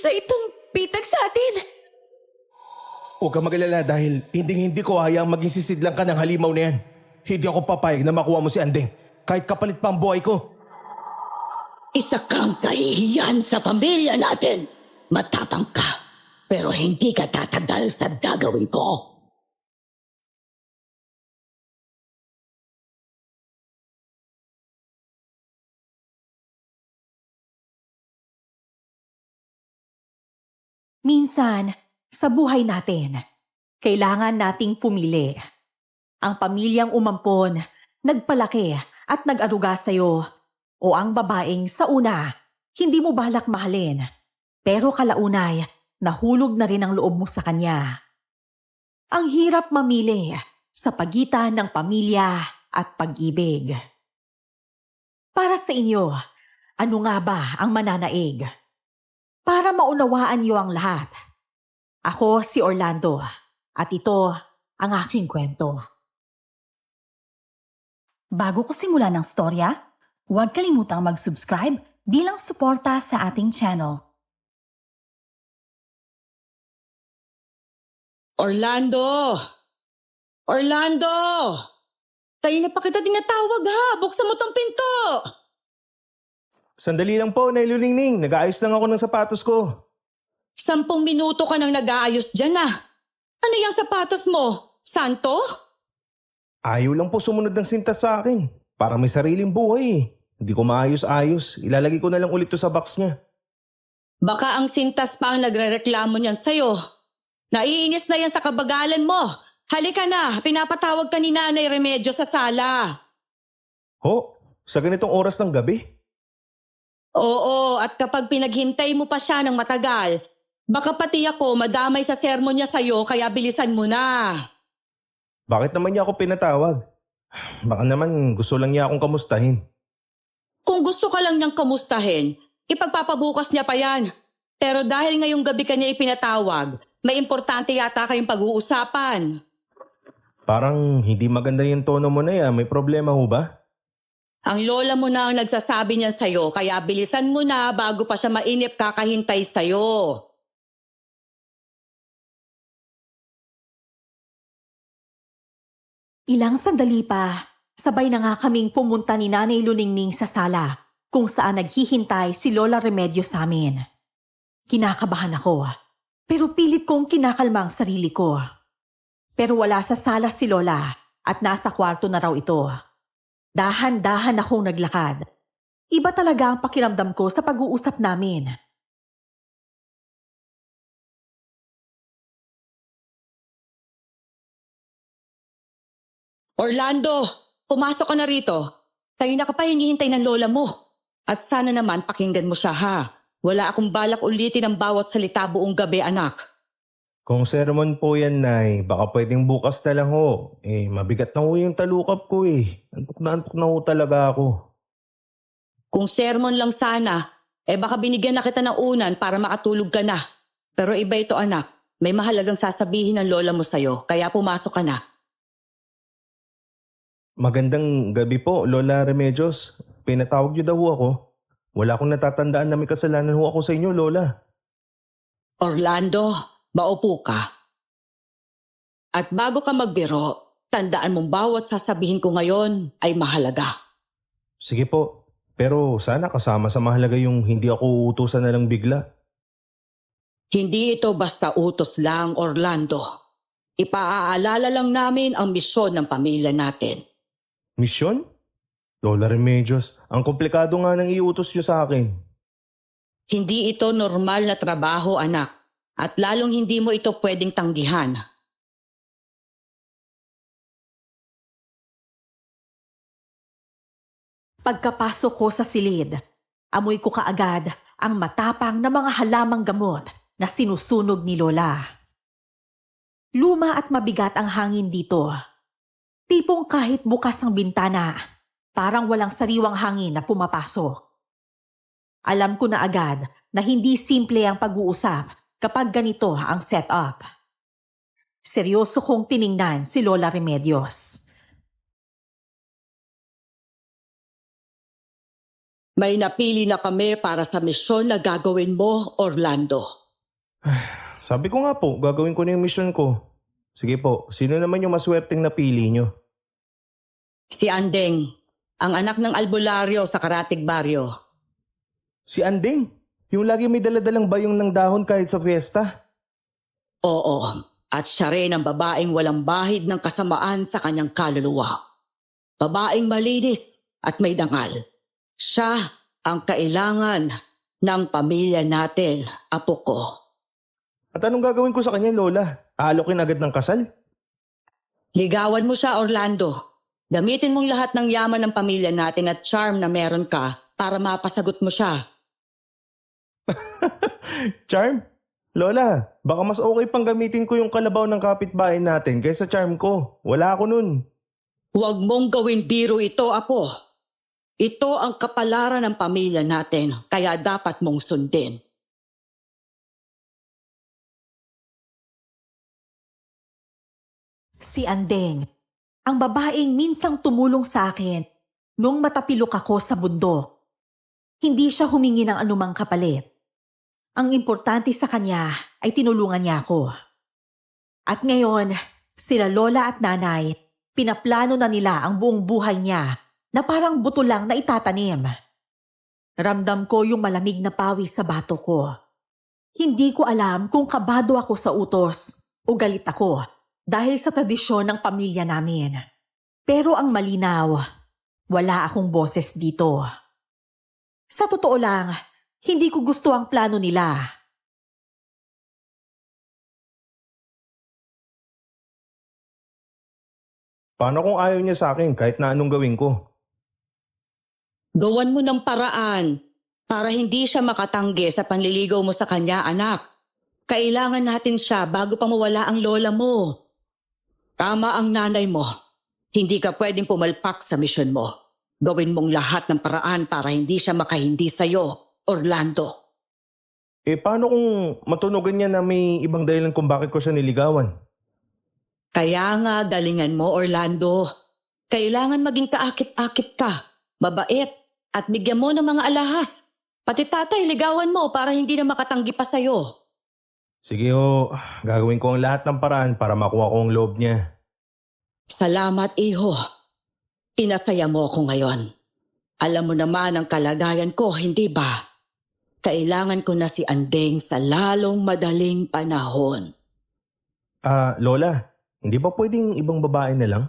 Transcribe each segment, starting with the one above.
isa itong bitag sa atin. Huwag kang mag-alala dahil hindi ko hayaang maging sisidlang ka ng halimaw na yan. Hindi ako papayag na makuha mo si Andeng, kahit kapalit pa ang buhay ko. Isa kang kahihiyan sa pamilya natin. Matapang ka, pero hindi ka tatagal sa gagawin ko. Minsan, sa buhay natin, kailangan nating pumili. Ang pamilyang umampon, nagpalaki at nag-aruga sa'yo, o ang babaeng sa una, hindi mo balak mahalin, pero kalaunay, nahulog na rin ang loob mo sa kanya. Ang hirap mamili sa pagitan ng pamilya at pag-ibig. Para sa inyo, ano nga ba ang mananaig? Para maunawaan niyo ang lahat. Ako si Orlando at ito ang aking kwento. Bago ko simulan ng storya, huwag kalimutang mag-subscribe bilang suporta sa ating channel. Orlando! Orlando! Tayo na pa kita tinatawag ha! Buksan mo tong pinto! Sandali lang po, Nailulingning. Nag-aayos lang ako ng sapatos ko. 10 minuto ka nang nag-aayos dyan ah. Ano yung sapatos mo? Santo? Ayaw lang po sumunod ng sintas sa akin. Para may sariling buhay eh. Hindi ko maayos-ayos. Ilalagay ko na lang ulit to sa box niya. Baka ang sintas pa ang nagrereklamo niyan sa'yo. Naiinis na yan sa kabagalan mo. Halika na, pinapatawag ka ni Nanay Remedyo sa sala. Ho? Sa ganitong oras ng gabi? Oo, at kapag pinaghintay mo pa siya ng matagal, baka pati ako madamay sa sermon niya sa'yo kaya bilisan mo na. Bakit naman niya ako pinatawag? Baka naman gusto lang niya akong kamustahin. Kung gusto ka lang niyang kamustahin, ipagpapabukas niya pa yan. Pero dahil ngayong gabi ka niya ipinatawag, may importante yata kayong pag-uusapan. Parang hindi maganda yung tono mo na yan. May problema ho ba? Ang lola mo na ang nagsasabi niyan sa'yo, kaya bilisan mo na bago pa siya mainip kakahintay sa'yo. Ilang sandali pa, sabay na nga kaming pumunta ni Nanay Luningning sa sala kung saan naghihintay si Lola Remedyo sa amin. Kinakabahan ako, pero pilit kong kinakalma ang sarili ko. Pero wala sa sala si Lola at nasa kwarto na raw ito. Dahan-dahan akong naglakad. Iba talaga ang pakiramdam ko sa pag-uusap namin. Orlando, pumasok ka na rito. Kanina ka pa hinihintay ng lola mo. At sana naman pakinggan mo siya ha. Wala akong balak ulitin ang bawat salita buong gabi anak. Kung sermon po yan, Nay, baka pwedeng bukas na lang ho. Mabigat na ho yung talukap ko eh. Antok na ho talaga ako. Kung sermon lang sana, baka binigyan na kita ng unan para makatulog ka na. Pero iba ito anak, may mahalagang sasabihin ng lola mo sa'yo, kaya pumasok ka na. Magandang gabi po, Lola Remedios. Pinatawag niyo daw ho ako. Wala akong natatandaan na may kasalanan ho ako sa inyo, Lola. Orlando, maupo ka. At bago ka magbiro, tandaan mong bawat sasabihin ko ngayon ay mahalaga. Sige po, pero sana kasama sa mahalaga yung hindi ako uutusan na lang bigla. Hindi ito basta utos lang, Orlando. Ipaaalala lang namin ang misyon ng pamilya natin. Misyon? Lola Remedios, ang komplikado nga nang iutos niyo sa akin. Hindi ito normal na trabaho, anak. At lalong hindi mo ito pwedeng tanggihan. Pagkapasok ko sa silid, amoy ko kaagad ang matapang na mga halamang gamot na sinusunog ni Lola. Luma at mabigat ang hangin dito. Tipong kahit bukas ang bintana, parang walang sariwang hangin na pumapasok. Alam ko na agad na hindi simple ang pag-uusap kapag ganito ang setup. Seryoso kong tiningnan si Lola Remedios. May napili na kami para sa misyon na gagawin mo, Orlando. Sabi ko nga po, gagawin ko na yung mission ko. Sige po, sino naman yung maswerteng napili nyo? Si Andeng, ang anak ng albularyo sa Karatig Baryo. Si Anding? Yung lagi may daladalang bayong ng dahon kahit sa fiesta? Oo, at siya rin ang babaeng walang bahid ng kasamaan sa kanyang kaluluwa. Babaeng malinis at may dangal. Siya ang kailangan ng pamilya natin, apo ko. At anong gagawin ko sa kanya, Lola? Aalokin agad ng kasal? Ligawan mo siya, Orlando. Gamitin mong lahat ng yaman ng pamilya natin at charm na meron ka para mapasagot mo siya. Charm? Lola, baka mas okay pang gamitin ko yung kalabaw ng kapitbahay natin kaysa charm ko. Wala ako nun. Huwag mong gawin biro ito, apo. Ito ang kapalaran ng pamilya natin, kaya dapat mong sundin. Si Andeng, ang babaeng minsang tumulong sa akin nung matapilok ako sa bundok. Hindi siya humingi ng anumang kapalit. Ang importante sa kanya ay tinulungan niya ako. At ngayon, sila lola at nanay, pinaplano na nila ang buong buhay niya na parang buto lang na itatanim. Ramdam ko yung malamig na pawis sa bato ko. Hindi ko alam kung kabado ako sa utos o galit ako dahil sa tradisyon ng pamilya namin. Pero ang malinaw, wala akong boses dito. Sa totoo lang, hindi ko gusto ang plano nila. Paano kung ayaw niya sa akin kahit na anong gawin ko? Gawan mo ng paraan para hindi siya makatanggi sa panliligaw mo sa kanya, anak. Kailangan natin siya bago pa mawala ang lola mo. Tama ang nanay mo. Hindi ka pwedeng pumalpak sa misyon mo. Gawin mong lahat ng paraan para hindi siya makahindi sa'yo, Orlando. Paano kung matunugan niya na may ibang dahilan kung bakit ko siya niligawan? Kaya nga galingan mo, Orlando. Kailangan maging kaakit-akit ka, mabait, at bigyan mo ng mga alahas. Pati tatay, ligawan mo para hindi na makatanggi pa sa'yo. Sige ho, gagawin ko ang lahat ng paraan para makuha ko ang loob niya. Salamat, iho. Pinasaya mo ako ngayon. Alam mo naman ang kalagayan ko, hindi ba? Kailangan ko na si Andeng sa lalong madaling panahon. Lola, hindi ba pwedeng ibang babae na lang?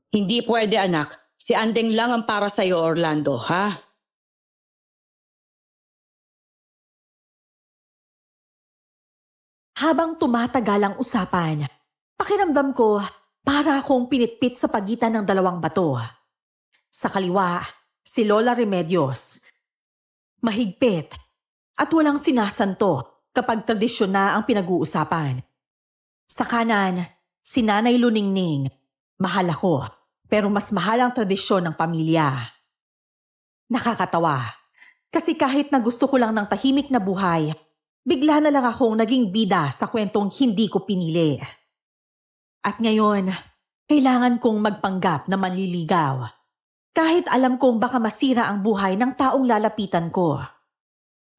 Hindi pwede, anak. Si Andeng lang ang para sa'yo, Orlando, ha? Habang tumatagal ang usapan, pakiramdam ko para akong pinitpit sa pagitan ng dalawang bato. Sa kaliwa, si Lola Remedios. Mahigpit at walang sinasanto kapag tradisyon na ang pinag-uusapan. Sa kanan, si Nanay Luningning. Mahal ako, pero mas mahal ang tradisyon ng pamilya. Nakakatawa, kasi kahit na gusto ko lang ng tahimik na buhay, bigla na lang akong naging bida sa kwentong hindi ko pinili. At ngayon, kailangan kong magpanggap na manliligaw. Kahit alam kong baka masira ang buhay ng taong lalapitan ko.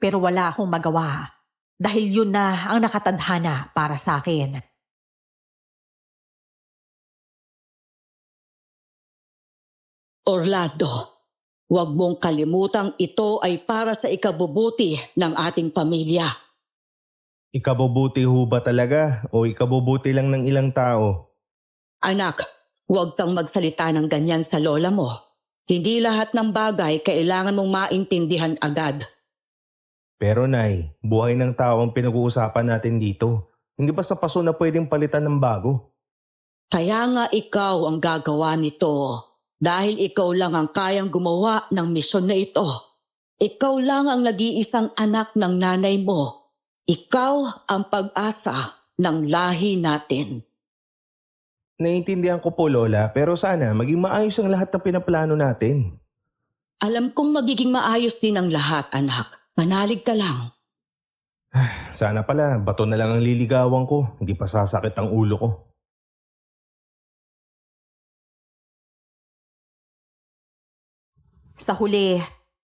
Pero wala akong magawa dahil yun na ang nakatadhana para sa akin. Orlando, huwag mong kalimutang ito ay para sa ikabubuti ng ating pamilya. Ikabubuti ho ba talaga o ikabubuti lang ng ilang tao? Anak, huwag kang magsalita ng ganyan sa lola mo. Hindi lahat ng bagay kailangan mong maintindihan agad. Pero Nay, buhay ng tao ang pinag-uusapan natin dito. Hindi ba sa paso na pwedeng palitan ng bago? Kaya nga ikaw ang gagawa nito dahil ikaw lang ang kayang gumawa ng misyon na ito. Ikaw lang ang nag-iisang anak ng nanay mo. Ikaw ang pag-asa ng lahi natin. Naiintindihan ko po Lola, pero sana maging maayos ang lahat ng pinaplano natin. Alam kong magiging maayos din ang lahat, anak. Manalig ka lang. Sana pala, bato na lang ang liligawan ko, hindi pa sasakit ang ulo ko. Sa huli,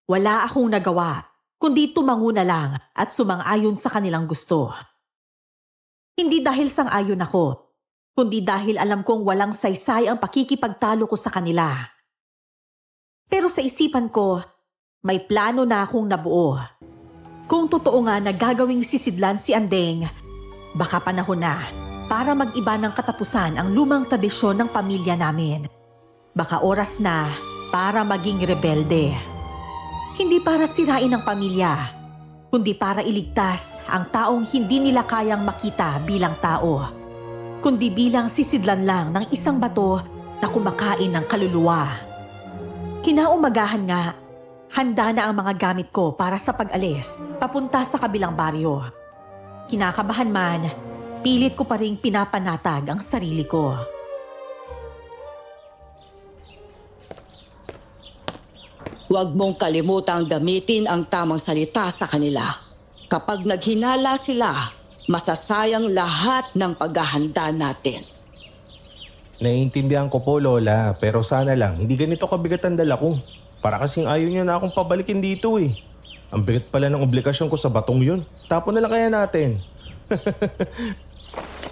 Wala akong nagawa, kundi tumango na lang at sumang-ayon sa kanilang gusto. Hindi dahil sang-ayon ako, kundi dahil alam kong walang saysay ang pakikipagtalo ko sa kanila. Pero sa isipan ko, may plano na akong nabuo. Kung totoo nga na gagawing sisidlan si Andeng, baka panahon na para mag-iba ng katapusan ang lumang tradisyon ng pamilya namin. Baka oras na para maging rebelde. Hindi para sirain ang pamilya, kundi para iligtas ang taong hindi nila kayang makita bilang tao, kundi bilang sisidlan lang ng isang bato na kumakain ng kaluluwa. Kinaumagahan nga, handa na ang mga gamit ko para sa pag-alis papunta sa kabilang baryo. Kinakabahan man, pilit ko pa ring pinapanatag ang sarili ko. Huwag mong kalimutang gamitin ang tamang salita sa kanila. Kapag naghinala sila, masasayang lahat ng paghahanda natin. Naiintindihan ko po, Lola, pero sana lang hindi ganito kabigat ang dala ko. Para kasing ayaw niya na akong pabalikin dito eh. Ang bigat pala ng obligasyon ko sa batong yun. Tapon na lang kaya natin.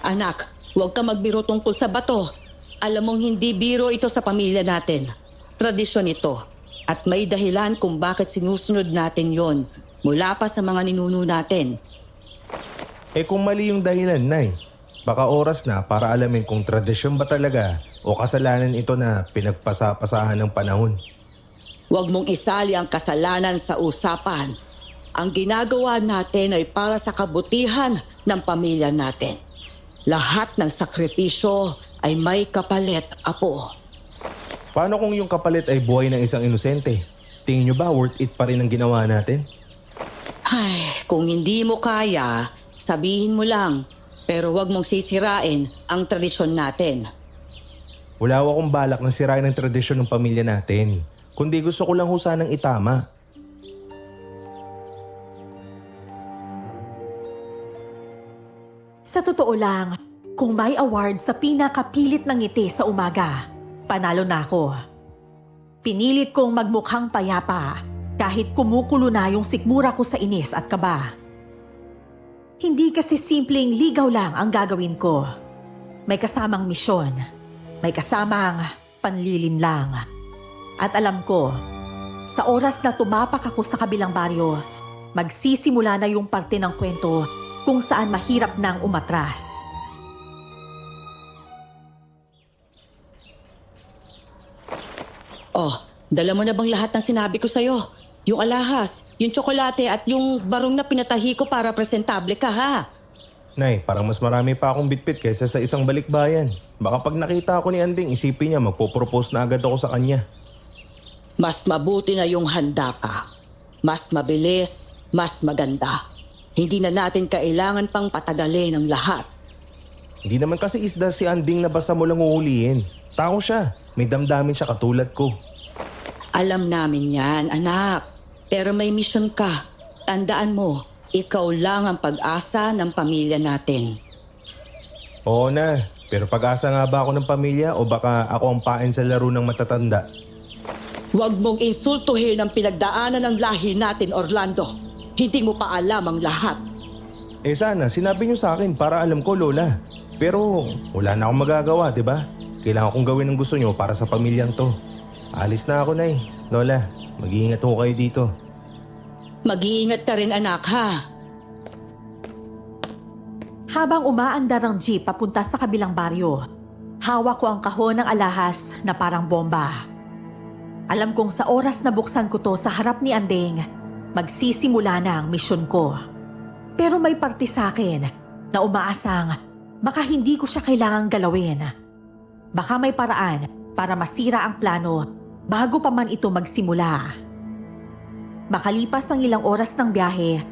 Anak, huwag ka magbiro tungkol sa bato. Alam mong hindi biro ito sa pamilya natin. Tradisyon ito. At may dahilan kung bakit sinusunod natin yon mula pa sa mga ninuno natin. Eh kung mali yung dahilan, Nay, baka oras na para alamin kung tradisyon ba talaga o kasalanan ito na pinagpasapasahan ng panahon. Huwag mong isali ang kasalanan sa usapan. Ang ginagawa natin ay para sa kabutihan ng pamilya natin. Lahat ng sakripisyo ay may kapalit, Apo. Paano kung yung kapalit ay buhay ng isang inosente? Tingin nyo ba worth it pa rin ang ginawa natin? Ay, kung hindi mo kaya, sabihin mo lang. Pero huwag mong sisirain ang tradisyon natin. Wala akong balak na sirain ang tradisyon ng pamilya natin. Kundi gusto ko lang ho sanang itama. Sa totoo lang, kung may award sa pinakapilit ng ngiti sa umaga, panalo na ako. Pinilit kong magmukhang payapa kahit kumukulo na yung sikmura ko sa inis at kaba. Hindi kasi simpleng ligaw lang ang gagawin ko. May kasamang misyon, may kasamang panlilinlang. At alam ko, sa oras na tumapak ako sa kabilang baryo, magsisimula na yung parte ng kwento kung saan mahirap nang umatras. Oh, dala mo na bang lahat ng sinabi ko sa'yo? Yung alahas, yung tsokolate at yung barong na pinatahi ko para presentable ka, ha? Nay, parang mas marami pa akong bitbit kaysa sa isang balikbayan. Baka pag nakita ako ni Anding, isipin niya magpo-propose na agad ako sa kanya. Mas mabuti na yung handa ka. Mas mabilis, mas maganda. Hindi na natin kailangan pang patagalin ang lahat. Hindi naman kasi isda si Anding na basta mo lang uhulihin. Tao siya. May damdamin siya katulad ko. Alam namin yan, anak. Pero may misyon ka. Tandaan mo, ikaw lang ang pag-asa ng pamilya natin. Oo na, pero pag-asa nga ba ako ng pamilya o baka ako ang pain sa laro ng matatanda? Huwag mong insultuhin ang pinagdaanan ng lahi natin, Orlando. Hindi mo pa alam ang lahat. Eh sana, sinabi niyo sa akin para alam ko, Lola. Pero wala na akong magagawa, di ba? Kailangan kong gawin ang gusto niyo para sa pamilyang to. Alis na ako, Nay. Lola, mag-iingat ho kayo dito. Mag-iingat ka rin, anak, ha? Habang umaandar ang jeep papunta sa kabilang baryo, hawak ko ang kahon ng alahas na parang bomba. Alam kong sa oras na buksan ko to sa harap ni Andeng, magsisimula na ang misyon ko. Pero may parte sa akin na umaasang baka hindi ko siya kailangang galawin. Baka may paraan para masira ang plano bago pa man ito magsimula. Makalipas ang ilang oras ng biyahe,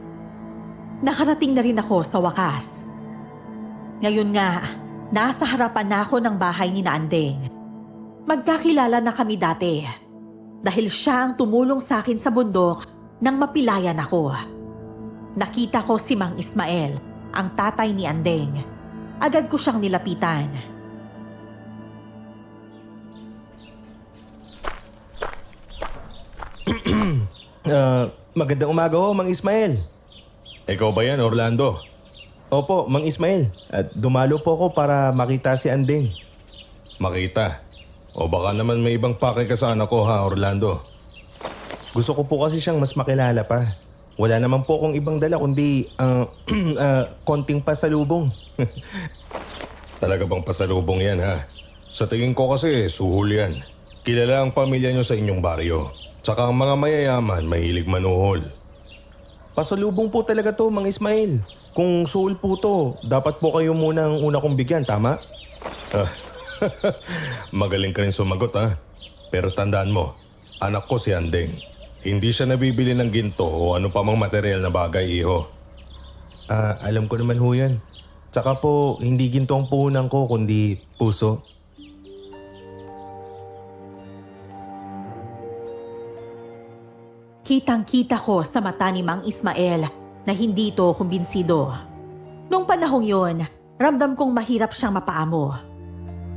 nakarating na rin ako sa wakas. Ngayon nga, nasa harapan na ako ng bahay ni Andeng. Magkakilala na kami dati dahil siya ang tumulong sa akin sa bundok nang mapilayan ako. Nakita ko si Mang Ismael, ang tatay ni Andeng. Agad ko siyang nilapitan. Magandang umaga ho, Mang Ismael. Ikaw ba yan, Orlando? Opo, Mang Ismael. At dumalo po ako para makita si Andeng. Makita? O baka naman may ibang pake ka sa anak ko ha, Orlando? Gusto ko po kasi siyang mas makilala pa. Wala naman po akong ibang dala kundi konting pasalubong. Talaga bang pasalubong yan ha? Sa tingin ko kasi suhol yan. Kilala ang pamilya nyo sa inyong baryo. Tsaka ang mga mayayaman mahilig manuhol. Pasalubong po talaga to, Mang Ismael. Kung suhol po to, dapat po kayo muna ang una kong bigyan, tama? Magaling ka rin sumagot ha. Pero tandaan mo, anak ko si Andeng. Hindi siya nabibili ng ginto o ano pa mang material na bagay, iho. Alam ko naman ho yan. Tsaka po, hindi ginto ang puhunan ko kundi puso. Kitang-kita ko sa mata ni Mang Ismael na hindi ito kumbinsido. Nung panahong yon, ramdam kong mahirap siyang mapaamo.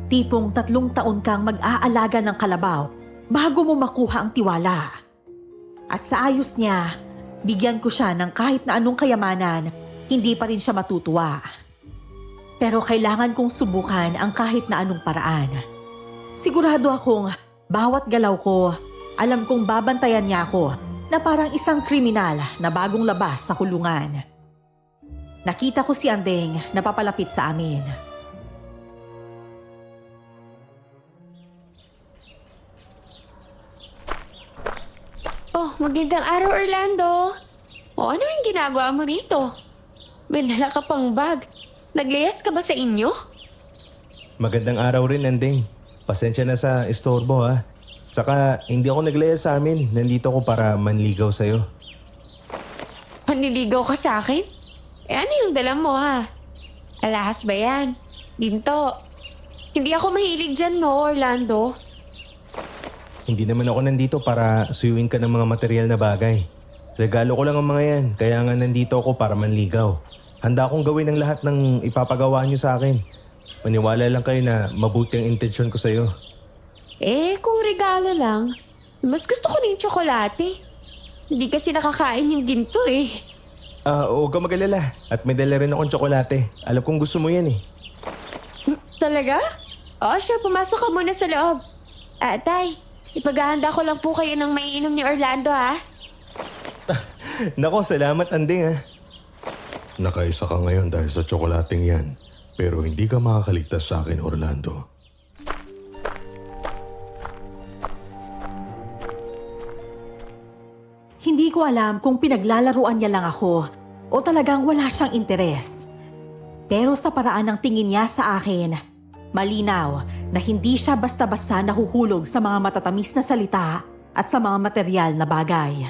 Tipong 3 taon kang mag-aalaga ng kalabaw bago mo makuha ang tiwala. At sa ayos niya, bigyan ko siya ng kahit na anong kayamanan, hindi pa rin siya matutuwa. Pero kailangan kong subukan ang kahit na anong paraan. Sigurado akong bawat galaw ko, alam kong babantayan niya ako na parang isang kriminal na bagong labas sa kulungan. Nakita ko si Andeng na papalapit sa amin. Oh, magandang araw, Orlando. O ano yung ginagawa mo rito? May dala ka pang bag. Naglayas ka ba sa inyo? Magandang araw rin, Andeng. Pasensya na sa istorbo ha. Tsaka hindi ako naglaya sa amin. Nandito ako para manligaw sa'yo. Panliligaw ka sa akin? Ano yung dala mo ha? Alahas ba yan? Ginto. Hindi ako mahilig dyan no, Orlando. Hindi naman ako nandito para suyuin ka ng mga material na bagay. Regalo ko lang ang mga yan. Kaya nga nandito ako para manligaw. Handa akong gawin ang lahat ng ipapagawa niyo sa akin. Maniwala lang kayo na mabuti ang intensyon ko sa'yo. Kung regalo lang, mas gusto ko ng tsokolate. Hindi kasi nakakain yung ginto eh. Huwag ka mag-alala. At may dala rin akong tsokolate. Alam kong gusto mo yan eh. Talaga? Oo siya, pumasok ka muna sa loob. Tay, ipaghahanda ko lang po kayo ng maiinom ni Orlando ha. Nako, salamat Andeng ha. Nakaisa ka ngayon dahil sa tsokolating yan. Pero hindi ka makakaligtas sa akin, Orlando. Hindi ko alam kung pinaglalaruan niya lang ako o talagang wala siyang interes. Pero sa paraan ng tingin niya sa akin, malinaw na hindi siya basta-basta nahuhulog sa mga matatamis na salita at sa mga material na bagay.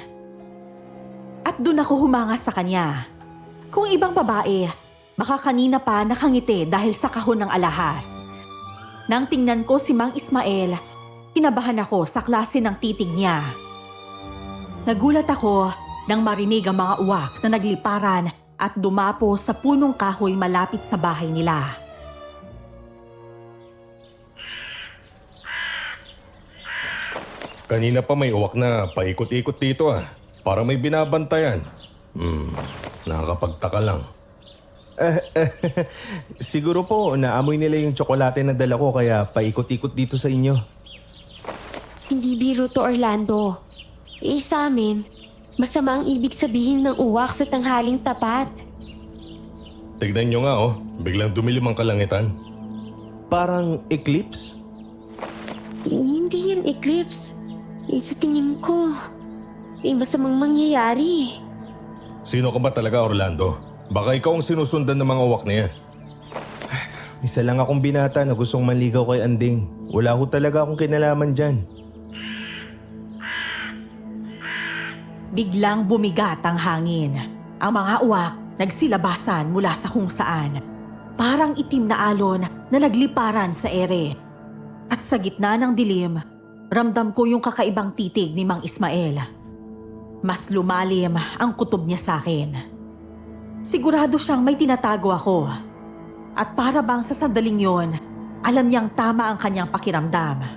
At doon ako humanga sa kanya. Kung ibang babae, baka kanina pa nakangiti dahil sa kahon ng alahas. Nang tingnan ko si Mang Ismael, kinabahan ako sa klase ng titig niya. Nagulat ako nang marinig ang mga uwak na nagliparan at dumapo sa punong kahoy malapit sa bahay nila. Kanina pa may uwak na paikot-ikot dito ah. Para may binabantayan. Nakakapagtaka lang. Siguro po naamoy nila yung tsokolate na dala ko kaya paikot-ikot dito sa inyo. Hindi biro to, Orlando. Sa amin, masama ang ibig sabihin ng uwak sa tanghaling tapat. Tignan nyo nga oh, biglang dumilim ang kalangitan. Parang eclipse? Hindi yan eclipse. Sa tingin ko, masamang mangyayari. Sino ka ba talaga, Orlando? Baka ikaw ang sinusundan ng mga uwak na yan. Isa lang akong binata na gustong manligaw kay Andeng. Wala ko talaga akong kinalaman dyan. Biglang bumigat ang hangin. Ang mga uwak nagsilabasan mula sa kung saan. Parang itim na alon na nagliparan sa ere. At sa gitna ng dilim, ramdam ko yung kakaibang titig ni Mang Ismael. Mas lumalim ang kutob niya sa akin. Sigurado siyang may tinatago ako. At para bang sa sandaling yon, alam niyang tama ang kanyang pakiramdam.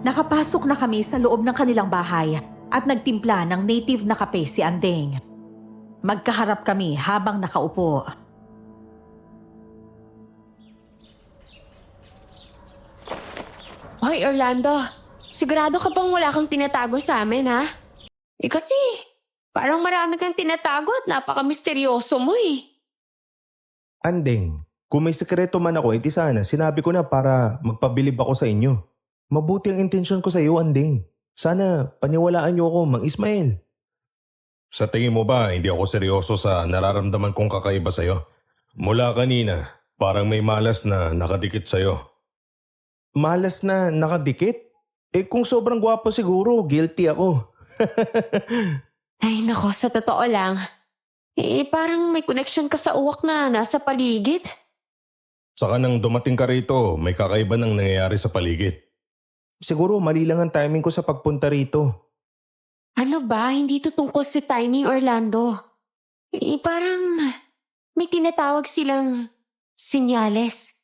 Nakapasok na kami sa loob ng kanilang bahay at nagtimpla ng native na kape si Andeng. Magkaharap kami habang nakaupo. Hoy, Orlando. Sigurado ka bang wala kang tinatago sa amin, ha? Kasi parang marami kang tinatago at napaka-misteryoso mo eh. Andeng, kung may sekreto man ako, edi sana sinabi ko na para magpabilib ako sa inyo. Mabuti ang intensyon ko sa iyo, Andeng. Sana paniwalaan niyo ako, Mang Ismael. Sa tingin mo ba, hindi ako seryoso sa nararamdaman kong kakaiba sa'yo? Mula kanina, parang may malas na nakadikit sa'yo. Malas na nakadikit? Kung sobrang gwapo siguro, guilty ako. Ay nako, sa totoo lang. Parang may connection ka sa uwak na nasa paligid. Saka nang dumating ka rito, may kakaiba nang nangyayari sa paligid. Siguro mali lang ang timing ko sa pagpunta rito. Ano ba? Hindi to tungkol sa timing, Orlando. Parang may tinatawag silang senyales.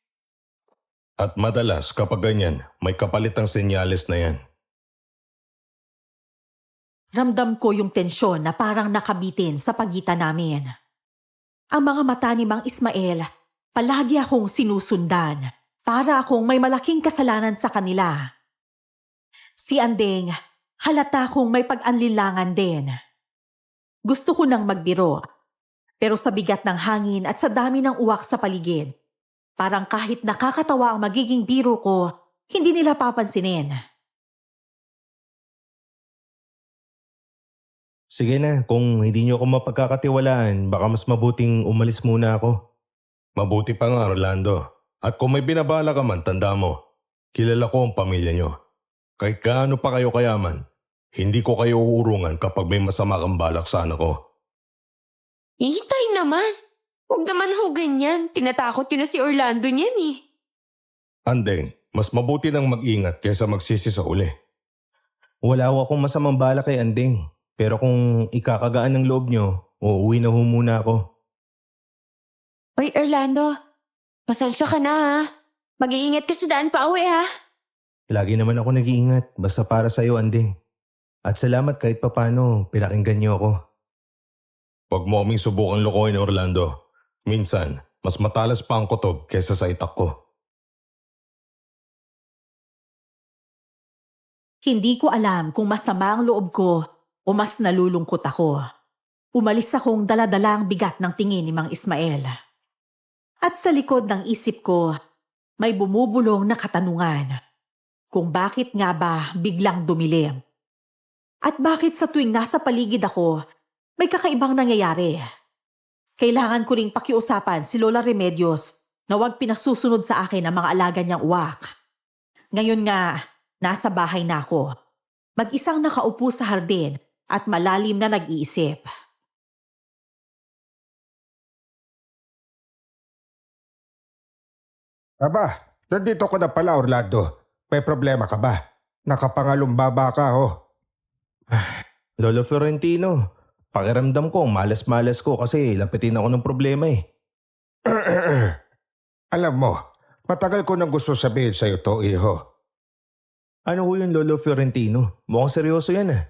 At madalas kapag ganyan, may kapalit ang senyales na yan. Ramdam ko yung tensyon na parang nakabitin sa pagitan namin. Ang mga mata ni Mang Ismael, palagi akong sinusundan para akong may malaking kasalanan sa kanila. Si Andeng, halata kong may pag-anlinlangan din. Gusto ko nang magbiro, pero sa bigat ng hangin at sa dami ng uwak sa paligid, parang kahit nakakatawa ang magiging biro ko, hindi nila papansinin. Sige na, kung hindi niyo ako mapagkakatiwalaan, baka mas mabuting umalis muna ako. Mabuti pa nga, Orlando. At kung may binabala ka man, tanda mo, kilala ko ang pamilya niyo. Kahit gaano pa kayo kayaman, hindi ko kayo uurungan kapag may masama kang balak sa anak ko. Itay naman. Huwag naman ho ganyan. Tinatakot yun na si Orlando niyan eh. Andeng, mas mabuti nang mag-ingat kaysa magsisi sa uli. Wala ko akong masamang bala kay Andeng. Pero kung ikakagaan ng loob niyo, uuwi na ho muna ako. Oy, Orlando. Pasensya ka na ha. Mag-iingat ka sa daan pa uwi ha. Lagi naman ako nag-iingat, basta para sa'yo, Andeng. At salamat kahit papano, pinakinggan niyo ako. Huwag mo kaming subukang lokohin, Orlando. Minsan, mas matalas pa ang kutob kaysa sa itak ko. Hindi ko alam kung masama ang loob ko o mas nalulungkot ako. Umalis akong dala-dala ang bigat ng tingin ni Mang Ismael. At sa likod ng isip ko, may bumubulong na katanungan. Kung bakit nga ba biglang dumilim? At bakit sa tuwing nasa paligid ako, may kakaibang nangyayari? Kailangan ko ring pakiusapan si Lola Remedios na huwag pinasusunod sa akin ang mga alaga niyang uwak. Ngayon nga, nasa bahay na ako. Mag-isang nakaupo sa hardin at malalim na nag-iisip. Aba, nandito ko na pala, Orlando. May problema ka ba? Nakapangalumbaba ka, oh. Lolo Florentino, pakiramdam ko, malas-malas ko kasi lapitin ako ng problema eh. Alam mo, matagal ko nang gusto sabihin sa'yo to, iho. Ano ko yun, Lolo Florentino? Mukhang seryoso yan ah.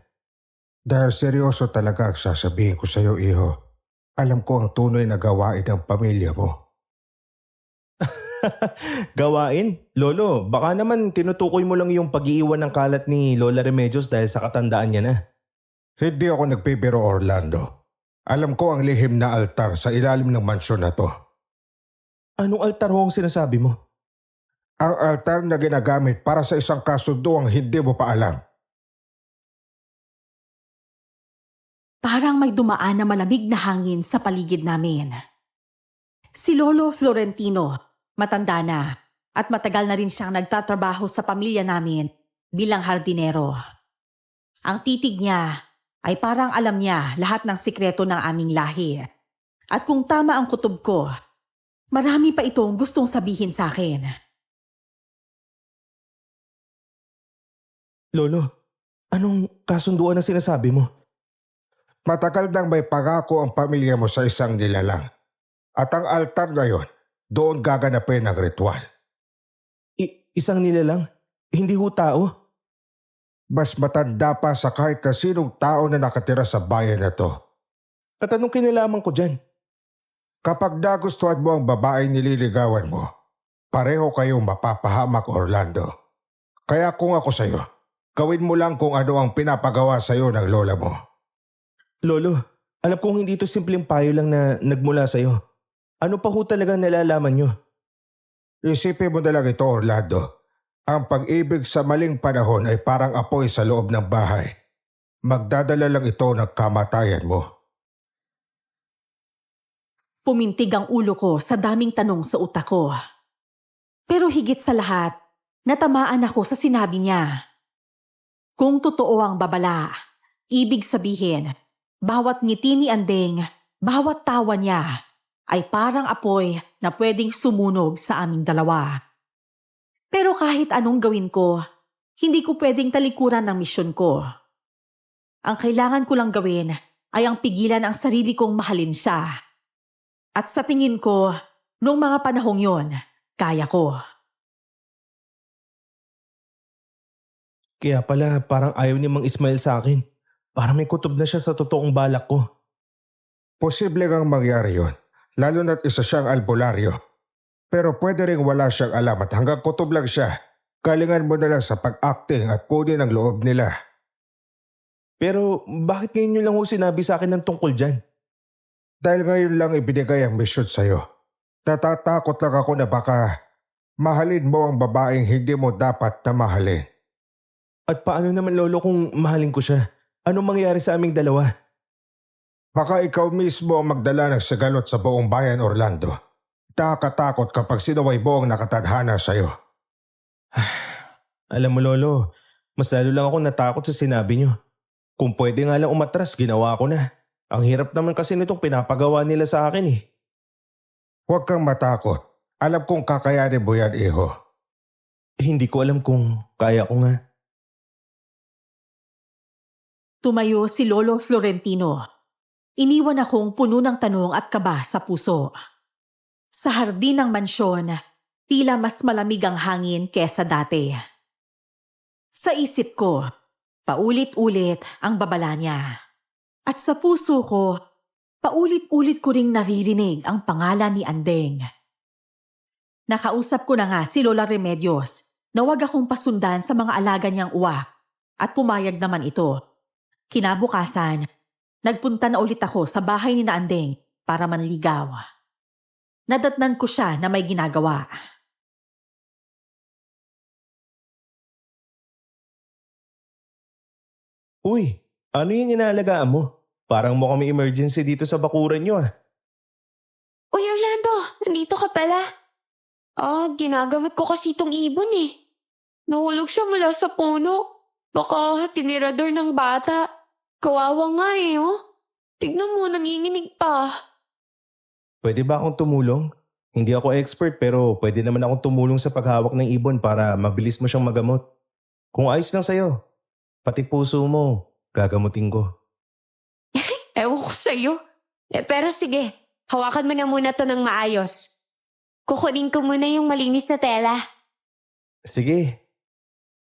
Dahil seryoso talaga ang sasabihin ko sa'yo, iho. Alam ko ang tunay na gawain ng pamilya mo. Gawain? Lolo, baka naman tinutukoy mo lang yung pag-iiwan ng kalat ni Lola Remedios dahil sa katandaan niya na. Hindi ako nagbibiro, Orlando. Alam ko ang lihim na altar sa ilalim ng mansyon na to. Anong altar ho ang sinasabi mo? Ang altar na ginagamit para sa isang kasunduang hindi mo pa alam. Parang may dumaan na malamig na hangin sa paligid namin. Si Lolo Florentino, matanda na at matagal na rin siyang nagtatrabaho sa pamilya namin bilang hardinero. Ang titig niya ay parang alam niya lahat ng sikreto ng aming lahi. At kung tama ang kutob ko, marami pa itong gustong sabihin sa akin. Lolo, anong kasunduan na sinasabi mo? Matagal nang may pangako ang pamilya mo sa isang nilalang. At ang altar na yon, doon gaganapin ang ritual. Isang nilalang? Hindi ho tao? Mas matanda pa sa kahit na sinong tao na nakatira sa bayan na to. At anong kinalaman ko dyan? Kapag nagustuhan mo ang babaeng nililigawan mo, pareho kayong mapapahamak, Orlando. Kaya kung ako sa'yo, gawin mo lang kung ano ang pinapagawa sa'yo ng lola mo. Lolo, alam kong hindi ito simpleng payo lang na nagmula sa'yo. Ano pa ho talaga nalalaman nyo? Isipin mo na lang ito, Orlando. Ang pag-ibig sa maling panahon ay parang apoy sa loob ng bahay. Magdadala lang ito ng kamatayan mo. Pumintig ang ulo ko sa daming tanong sa utak ko. Pero higit sa lahat, natamaan ako sa sinabi niya. Kung totoo ang babala, ibig sabihin, bawat ngiti ni Andeng, bawat tawa niya, ay parang apoy na pwedeng sumunog sa aming dalawa. Pero kahit anong gawin ko, hindi ko pwedeng talikuran ng misyon ko. Ang kailangan ko lang gawin ay ang pigilan ang sarili kong mahalin siya. At sa tingin ko, noong mga panahong yon, kaya ko. Kaya pala parang ayaw ni Mang Ismael sa akin. Parang may kutob na siya sa totoong balak ko. Posible ngang mangyari yon, lalo na't isa siyang albularyo. Pero pwede ring wala siyang alam at hanggang kutob lang siya. Galingan mo na lang sa pag-acting at kunin ang loob nila. Pero bakit ngayon nyo lang ho sinabi sa akin ng tungkol dyan? Dahil ngayon lang ibinigay ang misyon sa'yo. Natatakot lang ako na baka mahalin mo ang babaeng hindi mo dapat na mahalin. At paano naman lolo kung mahalin ko siya? Anong mangyayari sa aming dalawa? Baka ikaw mismo ang magdala ng sagalot sa buong bayan, Orlando. Nakakatakot kapag sinaway mo ang nakatadhana sa'yo. Alam mo lolo, mas lalo lang ako natakot sa sinabi nyo. Kung pwede nga lang umatras, ginawa ko na. Ang hirap naman kasi nitong pinapagawa nila sa akin eh. Huwag kang matakot. Alam kong kakayanin mo yan, iho. Hindi ko alam kung kaya ko nga. Tumayo si Lolo Florentino. Iniwan akong puno ng tanong at kaba sa puso. Sa hardin ng mansyon, tila mas malamig ang hangin kesa dati. Sa isip ko, paulit-ulit ang babala niya. At sa puso ko, paulit-ulit ko ring naririnig ang pangalan ni Andeng. Nakausap ko na nga si Lola Remedios na huwag akong pasundan sa mga alaga niyang uwak at pumayag naman ito. Kinabukasan, nagpunta na ulit ako sa bahay ni Andeng para manligaw. Nadatnan ko siya na may ginagawa. Uy, ano yung inaalagaan mo? Parang mukhang may emergency dito sa bakuran nyo ah. Uy, Orlando, nandito ka pala. Ginagamit ko kasi itong ibon eh. Nahulog siya mula sa puno. Baka tinirador ng bata. Kawawa nga eh, oh. Tignan mo, nanginginig pa. Pwede ba akong tumulong? Hindi ako expert pero pwede naman akong tumulong sa paghawak ng ibon para mabilis mo siyang magamot. Kung ayos lang sa'yo, pati puso mo, gagamutin ko. Ewan ko sa'yo. Pero sige, hawakan mo na muna to ng maayos. Kukunin ko muna yung malinis na tela. Sige.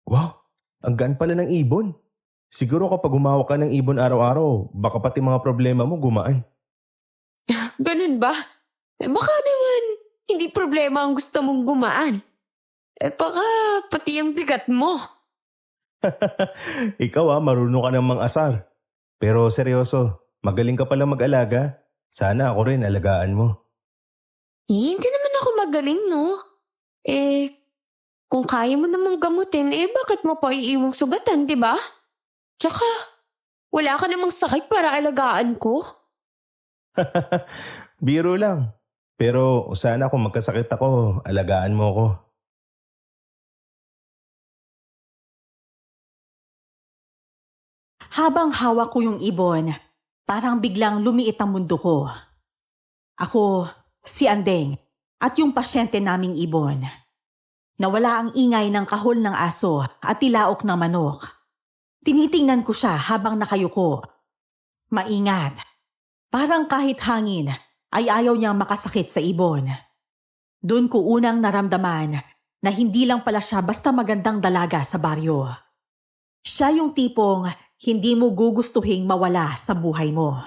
Wow, ang gaan pala ng ibon. Siguro kapag humawak ka ng ibon araw-araw, baka pati mga problema mo gumaan. Ganun ba? Baka naman, hindi problema ang gusto mong gumaan. Baka pati ang bigat mo. Ikaw marunong ka ng mang-asar. Pero seryoso, magaling ka pala mag-alaga. Sana ako rin alagaan mo. Hindi naman ako magaling, no? Kung kaya mo namang gamutin, bakit mo pa iiwang sugatan, di ba? Tsaka, wala ka namang sakit para alagaan ko. Biro lang. Pero sana kung magkasakit ako, alagaan mo ako. Habang hawak ko yung ibon, parang biglang lumiit ang mundo ko. Ako, si Andeng, at yung pasyente naming ibon. Nawala ang ingay ng kahol ng aso at tilaok ng manok. Tinitingnan ko siya habang nakayuko. Maingat. Parang kahit hangin ay ayaw niyang makasakit sa ibon. Doon ko unang naramdaman na hindi lang pala siya basta magandang dalaga sa baryo. Siya yung tipong hindi mo gugustuhing mawala sa buhay mo.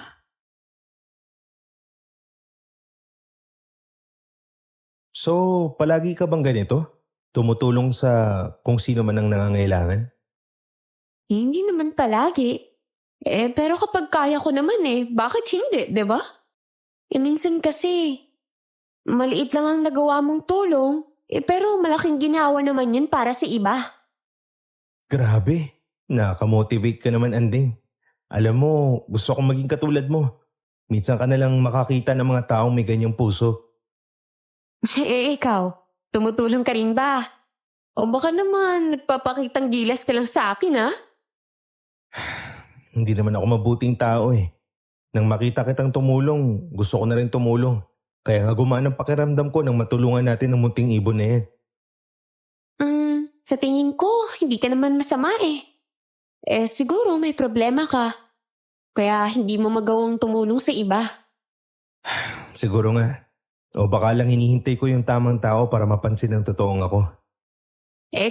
So, palagi ka bang ganito? Tumutulong sa kung sino man ang nangangailangan? Hindi naman palagi. Pero kapag kaya ko naman bakit hindi, 'di ba? Minsan kasi, maliit lang ang nagawa mong tulong, pero malaking ginawa naman yun para sa iba. Grabe, nakaka-motivate ka naman, Anding. Alam mo, gusto kong maging katulad mo. Minsan ka na lang makakita ng mga taong may ganyang puso. Ikaw, tumutulong ka rin ba? O baka naman nagpapakitang gilas ka lang sa akin, ha? Hindi naman ako mabuting tao eh. Nang makita kitang tumulong, gusto ko na rin tumulong. Kaya nga gumaan ang pakiramdam ko nang matulungan natin ang munting ibon na yan. Sa tingin ko, hindi ka naman masama eh. Siguro may problema ka. Kaya hindi mo magawang tumulong sa iba. Siguro nga. O baka lang hinihintay ko yung tamang tao para mapansin ang totoong ako.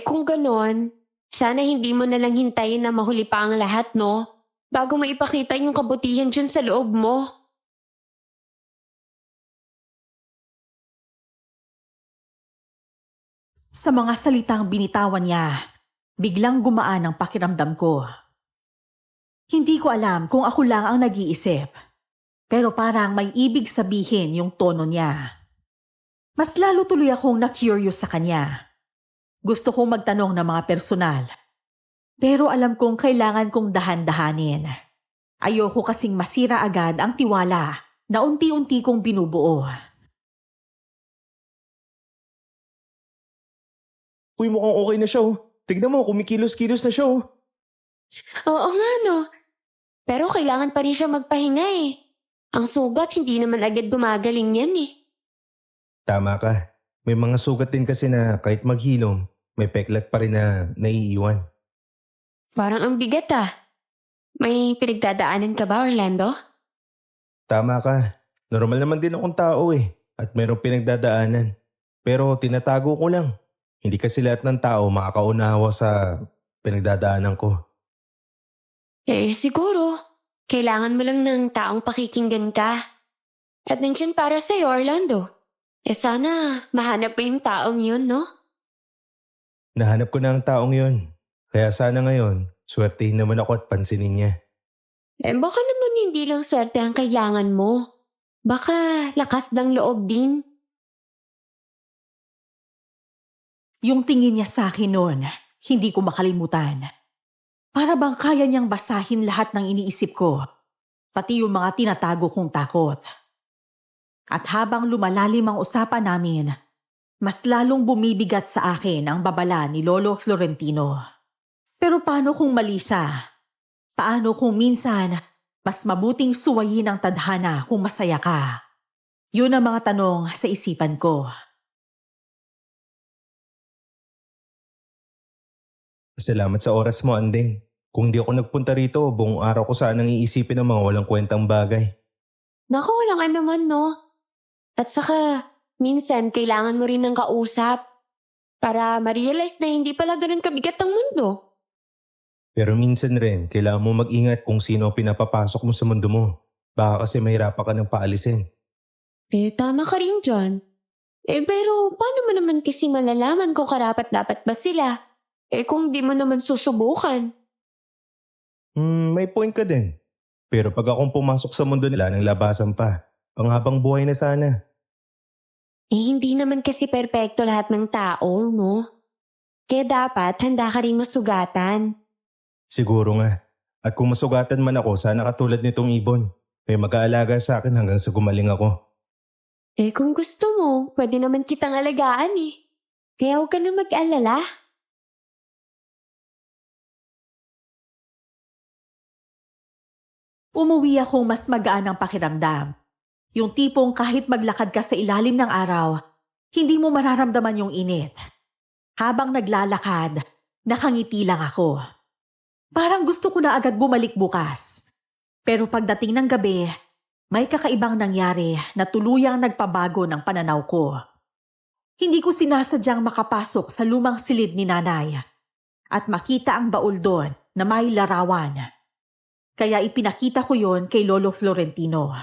Kung ganon, sana hindi mo nalang hintayin na mahuli pa ang lahat, no? Bago maipakita yung kabutihan dyan sa loob mo. Sa mga salitang binitawan niya, biglang gumaan ang pakiramdam ko. Hindi ko alam kung ako lang ang nag-iisip, pero parang may ibig sabihin yung tono niya. Mas lalo tuloy akong na-curious sa kanya. Gusto kong magtanong ng mga personal, pero alam kong kailangan kong dahan-dahanin. Ayoko kasing masira agad ang tiwala na unti-unti kong binubuo. Uy, mukhang okay na siya oh. Tignan mo, kumikilos-kilos na siya oh. Oo nga, no? Pero kailangan pa rin siya magpahinga eh. Ang sugat hindi naman agad gumagaling yan eh. Tama ka. May mga sugat din kasi na kahit maghilom, may peklat pa rin na naiiwan. Parang ang bigat ah. May pinagdadaanan ka ba, Orlando? Tama ka. Normal naman din akong tao eh. At mayroong pinagdadaanan. Pero tinatago ko lang. Hindi kasi lahat ng tao makakaunawa sa pinagdadaanan ko. Siguro. Kailangan mo lang ng taong pakikinggan ka. At nandiyan para sa'yo, Orlando. Sana mahanap pa yung taong yun, no? Nahanap ko na ang taong yon. Kaya sana ngayon, swertehin naman ako at pansinin niya. Baka naman hindi lang swerte ang kailangan mo. Baka lakas ng loob din. Yung tingin niya sa akin noon, hindi ko makalimutan. Para bang kaya niyang basahin lahat ng iniisip ko, pati yung mga tinatago kong takot. At habang lumalalim ang usapan namin, mas lalong bumibigat sa akin ang babala ni Lolo Florentino. Pero paano kung mali siya? Paano kung minsan mas mabuting suwayin ang tadhana kung masaya ka? Yun ang mga tanong sa isipan ko. Salamat sa oras mo, Andeng. Kung di ako nagpunta rito, buong araw ko sanang iisipin ng mga walang kwentang bagay. Naku, walang anuman, no? At saka, minsan kailangan mo rin ng kausap para ma-realize na hindi pala ganun kabigat ang mundo. Pero minsan rin, kailangan mo mag-ingat kung sino ang pinapapasok mo sa mundo mo. Baka kasi mahirapan ka ng paalisin. Tama ka rin dyan. Pero paano mo naman kasi malalaman kung karapat-dapat ba sila? Kung di mo naman susubukan. May point ka din. Pero pag akong pumasok sa mundo nila ng labasan pa, panghabang buhay na sana. Hindi naman kasi perpekto lahat ng tao, no? Kaya dapat handa ka rin masugatan. Siguro nga. At kung masugatan man ako, sana katulad nitong ibon. May mag-aalaga sa akin hanggang sa gumaling ako. Kung gusto mo, pwede naman kitang alagaan eh. Kaya huwag ka na mag-alala. Umuwi akong mas magaan ang pakiramdam. Yung tipong kahit maglakad ka sa ilalim ng araw, hindi mo mararamdaman yung init. Habang naglalakad, nakangiti lang ako. Parang gusto ko na agad bumalik bukas. Pero pagdating ng gabi, may kakaibang nangyari na tuluyang nagpabago ng pananaw ko. Hindi ko sinasadyang makapasok sa lumang silid ni nanay at makita ang baul doon na may larawan. Kaya ipinakita ko yon kay Lolo Florentino.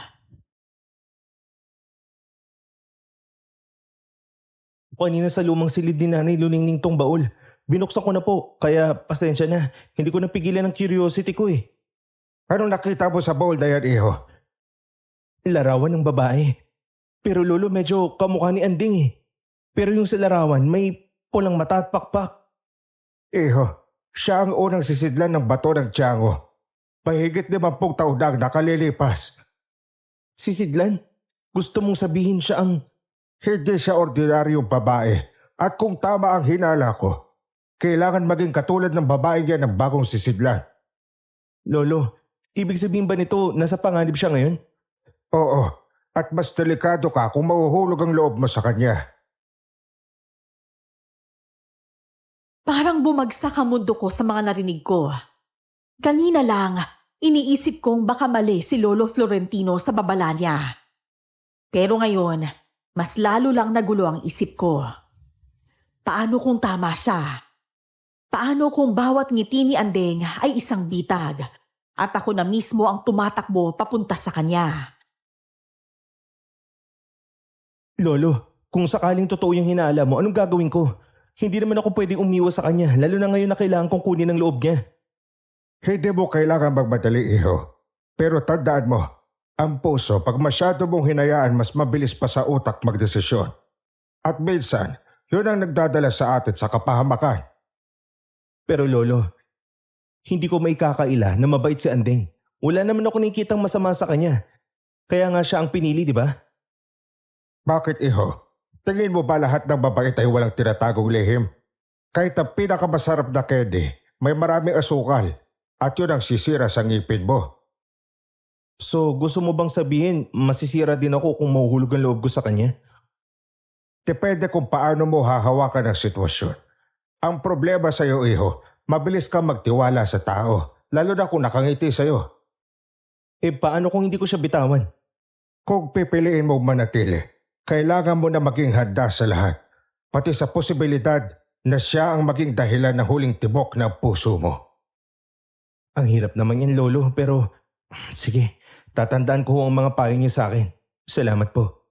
Kanina sa lumang silid ni Nanay Luningning tong baul. Binuksan ko na po, kaya pasensya na. Hindi ko napigilan ang curiosity ko eh. Anong nakita mo sa bowl na yan, iho? Larawan ng babae. Pero lolo, medyo kamukha ni Anding eh. Pero yung sa larawan, may pulang mata at pakpak. Iho, siya ang unang sisidlan ng bato ng Tiango. Mahigit 50 taon na ang nakalilipas. Si Sidlan, gusto mong sabihin siya ang... Hindi siya ordinaryong babae. At kung tama ang hinala ko, kailangan maging katulad ng babae yan ng bagong sisidlan. Lolo, ibig sabihin ba nito nasa panganib siya ngayon? Oo, at mas delikado ka kung mahuhulog ang loob mo sa kanya. Parang bumagsak ang mundo ko sa mga narinig ko. Kanina lang, iniisip kong baka mali si Lolo Florentino sa babala niya. Pero ngayon, mas lalo lang nagulo ang isip ko. Paano kung tama siya? Paano kung bawat ngiti ni Andeng ay isang bitag at ako na mismo ang tumatakbo papunta sa kanya? Lolo, kung sakaling totoo yung hinala mo, anong gagawin ko? Hindi naman ako pwedeng umiwas sa kanya, lalo na ngayon na kailangan kong kunin ang loob niya. Hindi mo kailangan magmadali, iho. Pero tandaan mo, ang puso, pag masyado mong hinayaan, mas mabilis pa sa utak magdesisyon. At minsan, yun ang nagdadala sa atin sa kapahamakan. Pero lolo, hindi ko maikakaila na mabait si Andeng. Wala naman ako nakikitang masama sa kanya. Kaya nga siya ang pinili, di ba? Bakit, iho? Tingin mo ba lahat ng babait ay walang tinatagong lihim? Kahit ang pinakamasarap na candy, may maraming asukal at yun ang sisira sa ngipin mo. So gusto mo bang sabihin masisira din ako kung mahuhulog ang loob ko sa kanya? Depende kung paano mo hahawakan ang sitwasyon. Ang problema sa iyo, iho, mabilis kang magtiwala sa tao, lalo na kung nakangiti sa iyo. Eh paano kung hindi ko siya bitawan? Kung pipiliin mo manatili, kailangan mo na maging handa sa lahat, pati sa posibilidad na siya ang maging dahilan ng huling tibok ng puso mo. Ang hirap naman yan lolo, pero sige, tatandaan ko ang mga payo niyo sa akin. Salamat po.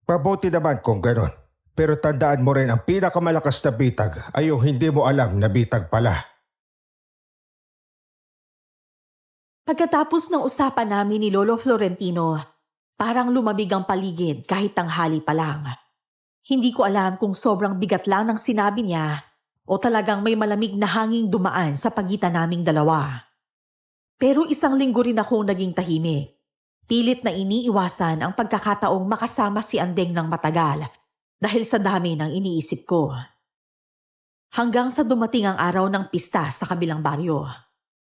Mabuti naman kung ganon. Pero tandaan mo rin ang pinakamalakas na bitag ay yung hindi mo alam na bitag pala. Pagkatapos ng usapan namin ni Lolo Florentino, parang lumamig ang paligid kahit tanghali pa lang. Hindi ko alam kung sobrang bigat lang ng sinabi niya o talagang may malamig na hanging dumaan sa pagitan naming dalawa. Pero isang linggo rin akong naging tahimik. Pilit na iniiwasan ang pagkakataong makasama si Andeng ng matagal dahil sa dami ng iniisip ko. Hanggang sa dumating ang araw ng pista sa kabilang baryo.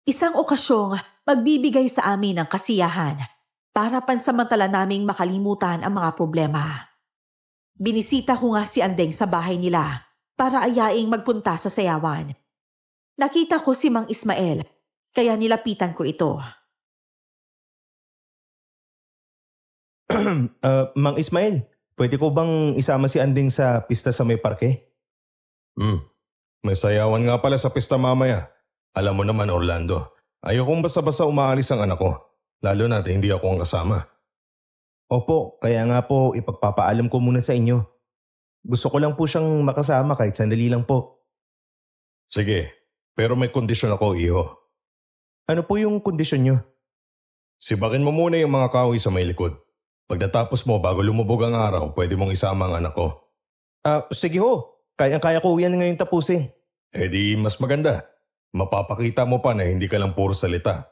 Isang okasyong magbibigay sa amin ng kasiyahan para pansamantala naming makalimutan ang mga problema. Binisita ko nga si Andeng sa bahay nila para ayaing magpunta sa sayawan. Nakita ko si Mang Ismael, kaya nilapitan ko ito. Mang Ismael, pwede ko bang isama si Andeng sa pista sa may parke? May sayawan nga pala sa pista mamaya. Alam mo naman, Orlando, ayokong basta-basta umaalis ang anak ko. Lalo na hindi ako ang kasama. Opo, kaya nga po ipagpapaalam ko muna sa inyo. Gusto ko lang po siyang makasama kahit sandali lang po. Sige, pero may kondisyon ako, iho. Ano po yung kondisyon nyo? Sibakin mo muna yung mga kahoy sa may likod. Pag natapos mo bago lumubog ang araw, pwede mong isama ang anak ko. Sige ho, kaya ko yan ngayon tapusin. Eh di mas maganda. Mapapakita mo pa na hindi ka lang puro salita.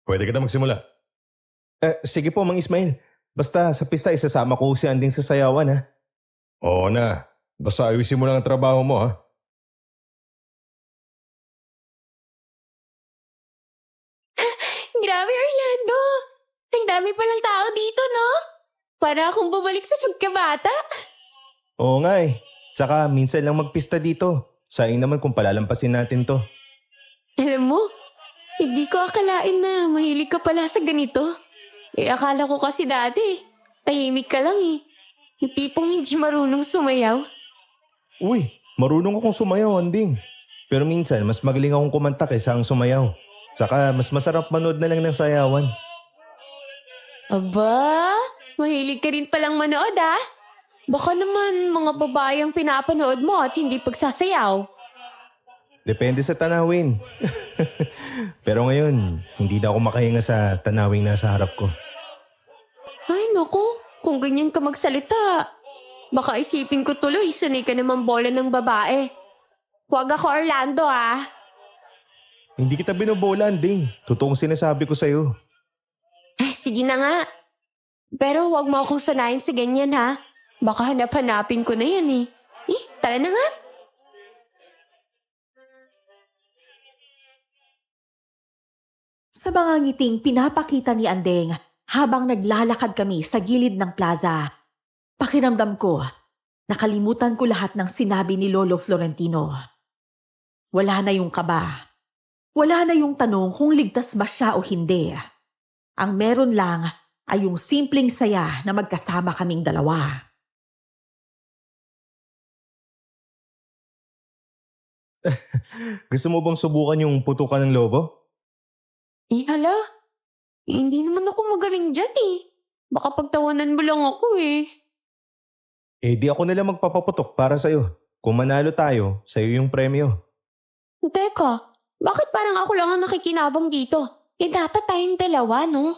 Pwede ka na magsimula. Sige po Mang Ismael, basta sa pista isasama ko si Andeng sa sayawan ha. Oo na, basta ayusin mo lang ang trabaho mo ha. Grabe, Orlando! Ang dami palang tao dito, no? Para akong bumalik sa pagkabata. Oo nga eh, tsaka minsan lang magpista dito. Sayang naman kung palalampasin natin to. Alam mo, hindi ko akalain na mahilig ka pala sa ganito. Eh, akala ko kasi dati, tahimik ka lang eh. Yung tipong hindi marunong sumayaw. Uy, marunong akong sumayaw Andeng. Pero minsan, mas magaling akong kumanta kaysa ang sumayaw. Tsaka mas masarap manood na lang ng sayawan. Aba, mahilig ka rin palang manood ah. Baka naman mga babae ang pinapanood mo at hindi pagsasayaw. Depende sa tanawin. Pero ngayon, hindi na ako makahinga sa tanawing nasa harap ko. Ay naku, kung ganyan ka magsalita, baka isipin ko tuloy sanay ka naman bola ng babae. Huwag ako Orlando ah. Hindi kita binobola, Anding. Totoong sinasabi ko sa'yo. Ay, sige na nga. Pero huwag mo akong sanayin sa ganyan ha. Baka hanap-hanapin ko na yan eh. Tara na nga. Sa mga ngiting pinapakita ni Andeng habang naglalakad kami sa gilid ng plaza, pakiramdam ko, nakalimutan ko lahat ng sinabi ni Lolo Florentino. Wala na yung kaba. Wala na yung tanong kung ligtas ba siya o hindi. Ang meron lang ay yung simpleng saya na magkasama kaming dalawa. Gusto mo bang subukan yung putukan ng lobo? Hala. Hindi naman ako magaling dyan eh. Baka pagtawanan mo lang ako eh. Eh di ako nalang magpapaputok para sa'yo. Kung manalo tayo, sa'yo yung premyo. Teka, bakit parang ako lang ang nakikinabang dito? Dapat tayong dalawa, no?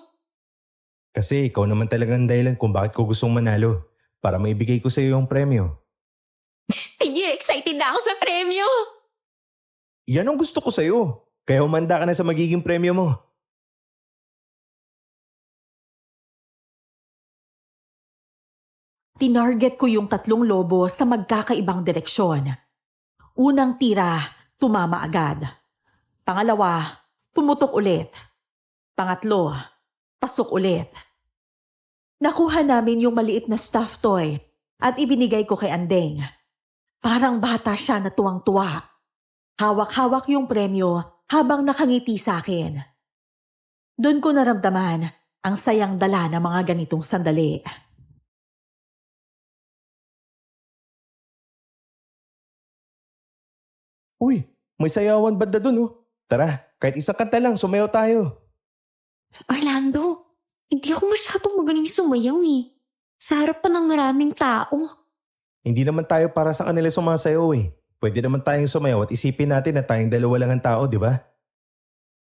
Kasi ikaw naman talagang dahilan kung bakit ko gustong manalo. Para maibigay ko sa'yo yung premyo. Sige, excited na ako sa premyo. Yan ang gusto ko sa'yo. Kaya humanda ka na sa magiging premyo mo. Tinarget ko yung 3 lobo sa magkakaibang direksyon. Unang tira, tumama agad. Pangalawa, pumutok ulit. Pangatlo, pasok ulit. Nakuha namin yung maliit na stuffed toy at ibinigay ko kay Andeng. Parang bata siya na tuwang-tuwa. Hawak-hawak yung premyo habang nakangiti sa akin. Doon ko naramdaman ang sayang dala ng mga ganitong sandali. Uy, may sayawan banda dun oh. Tara, kahit isang kanta lang, sumayaw tayo. Orlando, hindi ako masyadong magaling sumayaw eh. Sa harap pa ng maraming tao. Hindi naman tayo para sa kanila sumasayaw eh. Pwede naman tayong sumayaw at isipin natin na tayong dalawa lang ang tao, di ba?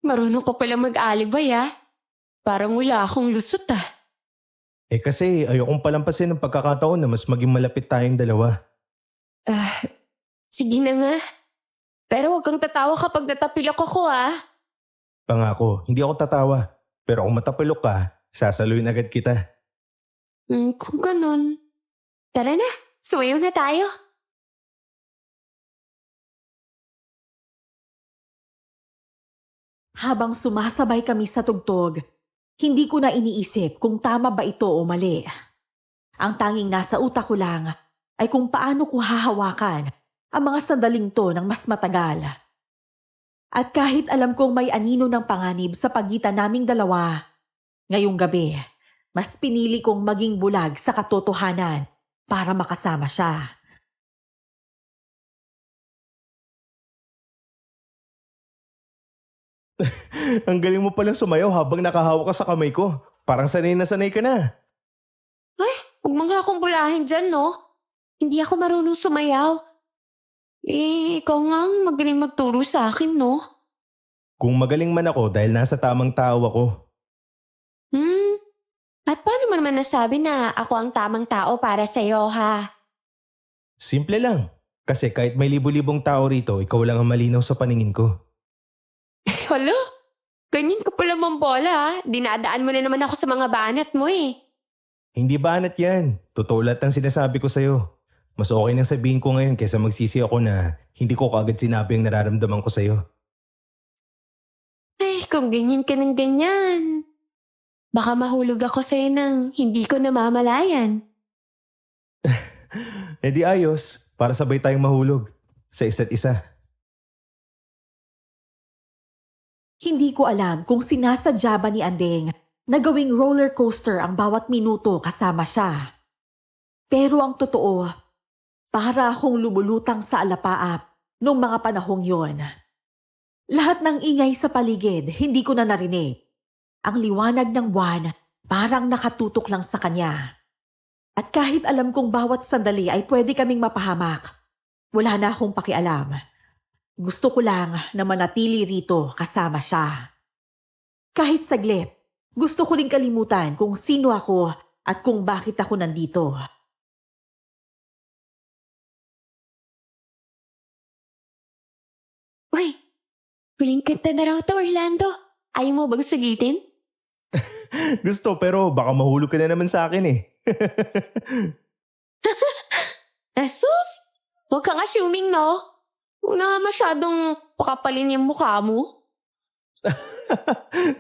Marunong ko pala mag-alibay ah. Parang wala akong lusot ah. Eh kasi ayokong palampasin ng pagkakataon na mas maging malapit tayong dalawa. Sige na nga. Pero huwag kang tatawa kapag natapilok ako ah. Pangako, hindi ako tatawa. Pero kung matapilok ka, sasaluhin agad kita. Kung ganun. Tara na, sumayaw na tayo. Habang sumasabay kami sa tugtog, hindi ko na iniisip kung tama ba ito o mali. Ang tanging nasa utak ko lang ay kung paano ko hahawakan ang mga sandaling to ng mas matagal. At kahit alam kong may anino ng panganib sa pagitan naming dalawa, ngayong gabi, mas pinili kong maging bulag sa katotohanan para makasama siya. Ang galing mo palang sumayaw habang nakahawak ka sa kamay ko. Parang sanay na sanay ka na. Ay, huwag mo nga akong bulahin dyan no. Hindi ako marunong sumayaw. Ikaw nga ang magaling magturo sa akin no. Kung magaling man ako dahil nasa tamang tao ako. At paano mo naman nasabi na ako ang tamang tao para sa'yo ha? Simple lang. Kasi kahit may libo-libong tao rito, ikaw lang ang malinaw sa paningin ko. Hala, ganyan ka pala mambola ha. Dinadaan mo na naman ako sa mga banat mo eh. Hindi banat yan. Totoo lahat ng sinasabi ko sa'yo. Mas okay nang sabihin ko ngayon kaysa magsisi ako na hindi ko kaagad sinabi ang nararamdaman ko sa'yo. Ay, kung ganyan ka ng ganyan. Baka mahulog ako sa'yo nang hindi ko namamalayan. Eh di ayos, para sabay tayong mahulog sa isa't isa. Hindi ko alam kung sinasadya ba ni Andeng na gawing roller coaster ang bawat minuto kasama siya. Pero ang totoo, para akong lumulutang sa alapaap Nung mga panahong yon, lahat ng ingay sa paligid hindi ko na narinig. Ang liwanag ng buwan parang nakatutok lang sa kanya. At kahit alam kong bawat sandali ay pwede kaming mapahamak, wala na akong pakialam. Gusto ko lang na manatili rito kasama siya. Kahit saglit, gusto ko ring kalimutan kung sino ako at kung bakit ako nandito. Uy, huling kanta na raw to, Orlando. Ayaw mo bang sagitin? Gusto pero baka mahulog ka na naman sa akin eh. Asus! Huwag kang assuming, no? Huwag na nga masyadong pakapalin yung mukha mo.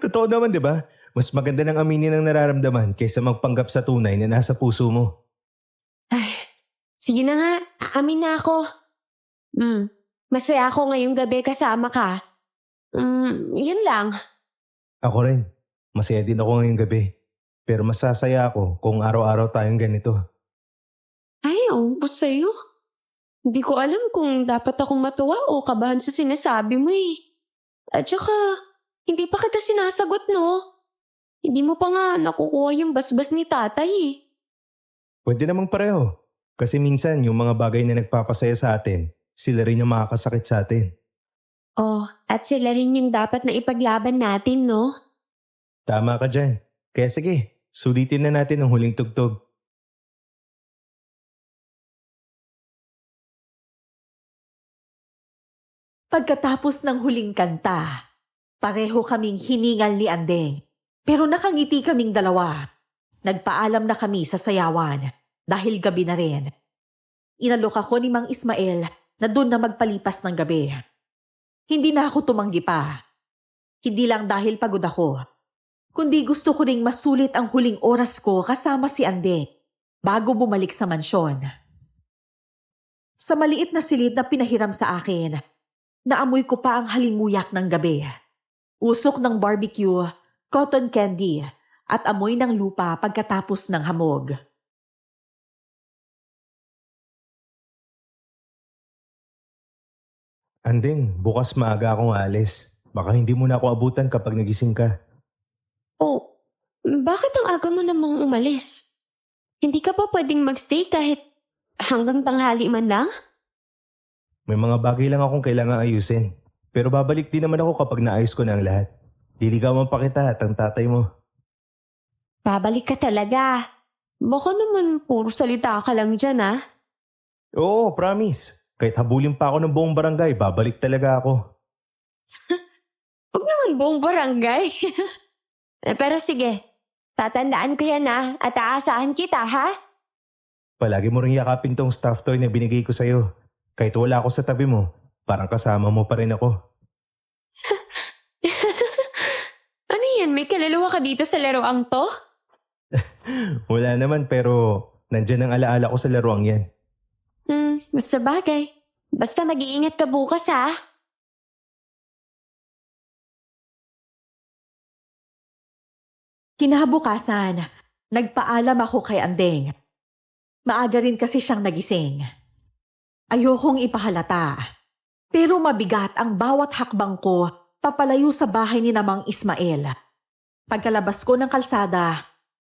Totoo naman, di ba? Mas maganda ng aminin ang nararamdaman kaysa magpanggap sa tunay na nasa puso mo. Sige na nga, aamin na ako. Masaya ako ngayong gabi kasama ka. Yun lang. Ako rin. Masaya din ako ngayong gabi. Pero masasaya ako kung araw-araw tayong ganito. Ay, po sa'yo. Hindi ko alam kung dapat akong matuwa o kabahan sa sinasabi mo eh. At saka, hindi pa kita sinasagot, no? Hindi mo pa nga nakukuha yung basbas ni tatay eh. Pwede namang pareho. Kasi minsan yung mga bagay na nagpapasaya sa atin, sila rin yung makakasakit sa atin. Oh, at sila rin yung dapat na ipaglaban natin, no? Tama ka dyan. Kaya sige, sulitin na natin ang huling tugtog. Pagkatapos ng huling kanta, pareho kaming hiningal ni Andeng. Pero nakangiti kaming dalawa. Nagpaalam na kami sa sayawan dahil gabi na rin. Inalok ako ni Mang Ismael na doon na magpalipas ng gabi. Hindi na ako tumanggi pa. Hindi lang dahil pagod ako, kundi gusto ko ring masulit ang huling oras ko kasama si Andeng bago bumalik sa mansyon. Sa maliit na silid na pinahiram sa akin, naamoy ko pa ang halimuyak ng gabi. Usok ng barbecue, cotton candy, at amoy ng lupa pagkatapos ng hamog. Andeng, bukas maaga akong alis. Baka hindi mo na ako abutan kapag nagising ka. Oh, bakit ang aga mo namang umalis? Hindi ka pa pwedeng magstay kahit hanggang tanghali man lang? May mga bagay lang akong kailangan ayusin. Pero babalik din naman ako kapag naayos ko na ang lahat. Diligawan pa kita at ang tatay mo. Babalik ka talaga. Baka naman puro salita ka lang dyan, ah. Oo, promise. Kahit habulin pa ako ng buong barangay, babalik talaga ako. Huwag naman buong barangay. Pero sige, tatandaan ko yan at aasahan kita, ha? Palagi mo rin yakapin tong stuffed toy na binigay ko sa'yo. Kahit wala ako sa tabi mo, parang kasama mo pa rin ako. Ano yan? May kaluluwa ka dito sa laruang to? Wala naman pero nandyan ang alaala ko sa laruang yan. Basta bagay. Basta mag-iingat ka bukas, ha? Kinabukasan, nagpaalam ako kay Andeng. Maaga rin kasi siyang nagising. Ayokong ipahalata. Pero mabigat ang bawat hakbang ko papalayo sa bahay ni Mang Ismael. Pagkalabas ko ng kalsada,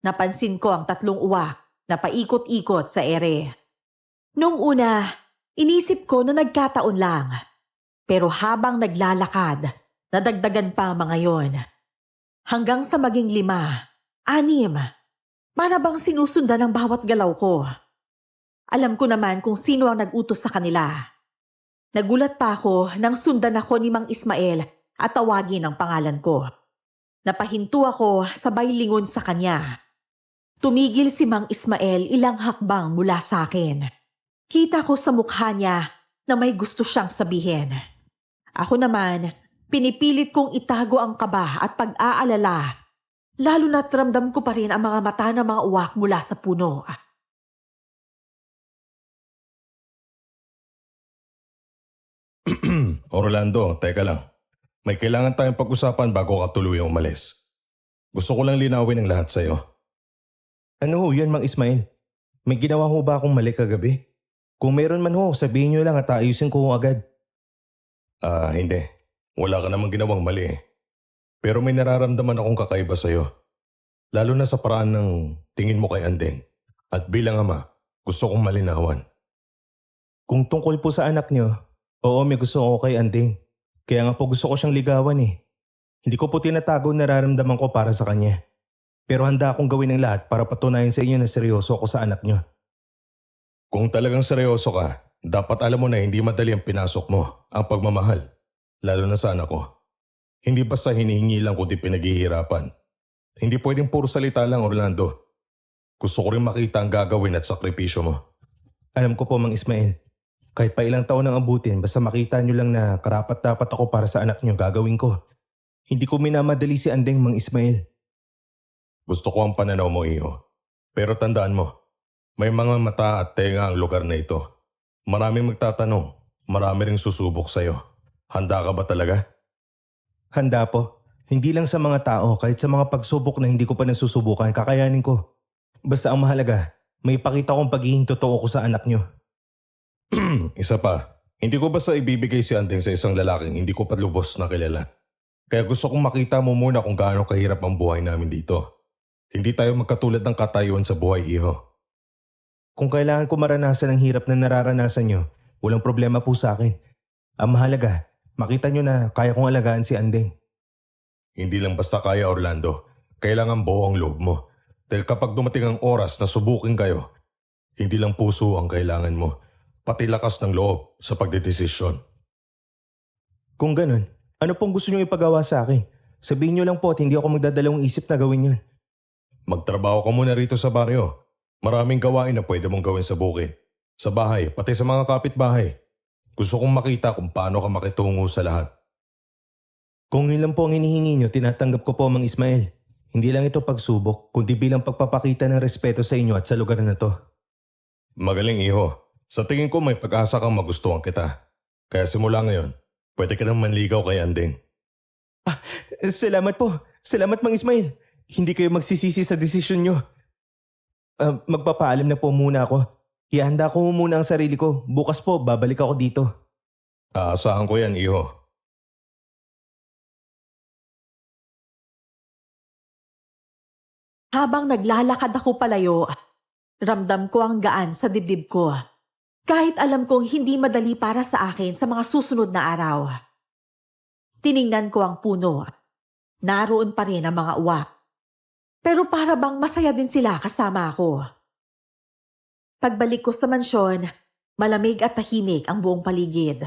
napansin ko ang 3 uwak na paikot-ikot sa ere. Nung una, inisip ko na nagkataon lang. Pero habang naglalakad, nadagdagan pa ang mga yon. Hanggang sa maging 5, 6, para bang sinusundan ang bawat galaw ko. Alam ko naman kung sino ang nag-utos sa kanila. Nagulat pa ako nang sundan ako ni Mang Ismael at tawagin ang pangalan ko. Napahinto ako sabay lingon sa kanya. Tumigil si Mang Ismael ilang hakbang mula sa akin. Kita ko sa mukha niya na may gusto siyang sabihin. Ako naman, pinipilit kong itago ang kaba at pag-aalala, lalo na't ramdam ko pa rin ang mga mata ng mga uwak mula sa puno. Orlando, teka lang. May kailangan tayong pag-usapan bago ka tuluyang umalis. Gusto ko lang linawin ang lahat sa'yo. Ano ho yan, Mang Ismael? May ginawa ho ba akong mali kagabi? Kung meron man ho, sabihin nyo lang at ayusin ko ho agad. Hindi. Wala ka namang ginawang mali eh. Pero may nararamdaman akong kakaiba sa'yo. Lalo na sa paraan ng tingin mo kay Andeng. At bilang ama, gusto kong malinawan. Kung tungkol po sa anak niyo, oo, may gusto ko kay Anding. Kaya nga po gusto ko siyang ligawan eh. Hindi ko po tinatago ang nararamdaman ko para sa kanya. Pero handa akong gawin ang lahat para patunayan sa inyo na seryoso ako sa anak niyo. Kung talagang seryoso ka, dapat alam mo na hindi madali ang pinasok mo, ang pagmamahal. Lalo na sa anak ko. Hindi basta hinihingi lang kundi pinaghihirapan. Hindi pwedeng puro salita lang, Orlando. Gusto ko rin makita ang gagawin at sakripisyo mo. Alam ko po, Mang Ismael. Kahit pa ilang taon ang abutin, basta makita niyo lang na karapat-dapat ako para sa anak niyo, gagawin ko. Hindi ko minamadali si Andeng, Mang Ismael. Gusto ko ang pananaw mo, Iho. Pero tandaan mo, may mga mata at tenga ang lugar na ito. Maraming magtatanong, marami ring susubok sa'yo. Handa ka ba talaga? Handa po. Hindi lang sa mga tao, kahit sa mga pagsubok na hindi ko pa nasusubukan, kakayanin ko. Basta ang mahalaga, may ipakita kong pagiging totoo ko sa anak niyo. Isa pa, hindi ko basta ibibigay si Andeng sa isang lalaking hindi ko pa lubos na kilala. Kaya gusto kong makita mo muna kung gaano kahirap ang buhay namin dito. Hindi tayo magkatulad ng katayuan sa buhay, Iho. Kung kailangan ko maranasan ang hirap na nararanasan niyo, walang problema po sa akin. Ang mahalaga, makita niyo na kaya kong alagaan si Andeng. Hindi lang basta kaya, Orlando. Kailangan buo ang loob mo. Dahil kapag dumating ang oras na subukin kayo, hindi lang puso ang kailangan mo, pati lakas ng loob sa pagdedesisyon. Kung ganun, ano pong gusto niyo ipagawa sa akin? Sabihin niyo lang po at hindi ako magdadalawang isip na gawin yun. Magtrabaho ka muna rito sa baryo. Maraming gawain na pwede mong gawin sa bukid, sa bahay, pati sa mga kapitbahay. Gusto kong makita kung paano ka makitungo sa lahat. Kung yun lang po ang hinihingi niyo, tinatanggap ko po, Mang Ismael. Hindi lang ito pagsubok, kundi bilang pagpapakita ng respeto sa inyo at sa lugar na to. Magaling, Iho. Sa tingin ko may pag-asa kang magustuhan kita. Kaya simula ngayon, pwede ka nang manligaw kay Andeng. Salamat po. Salamat, Mang Ismael. Hindi kayo magsisisi sa desisyon niyo. Magpapaalam na po muna ako. Ihanda ko muna ang sarili ko. Bukas po, babalik ako dito. Aasahan ko yan, Iho. Habang naglalakad ako palayo, ramdam ko ang gaan sa dibdib ko. Kahit alam kong hindi madali para sa akin sa mga susunod na araw. Tiningnan ko ang puno. Naroon pa rin ang mga uwak. Pero para bang masaya din sila kasama ako. Pagbalik ko sa mansyon, malamig at tahimik ang buong paligid.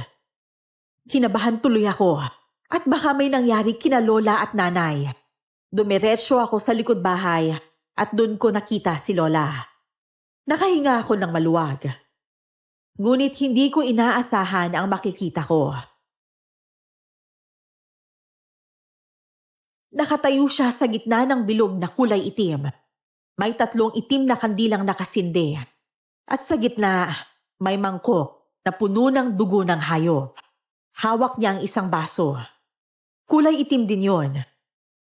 Kinabahan tuloy ako at baka may nangyari kina lola at nanay. Dumiretso ako sa likod bahay at doon ko nakita si Lola. Nakahinga ako ng maluwag. Ngunit hindi ko inaasahan ang makikita ko. Nakatayo siya sa gitna ng bilog na kulay itim. May 3 itim na kandilang nakasindi. At sa gitna, may mangkok na puno ng dugo ng hayop. Hawak niya ang isang baso. Kulay itim din yon.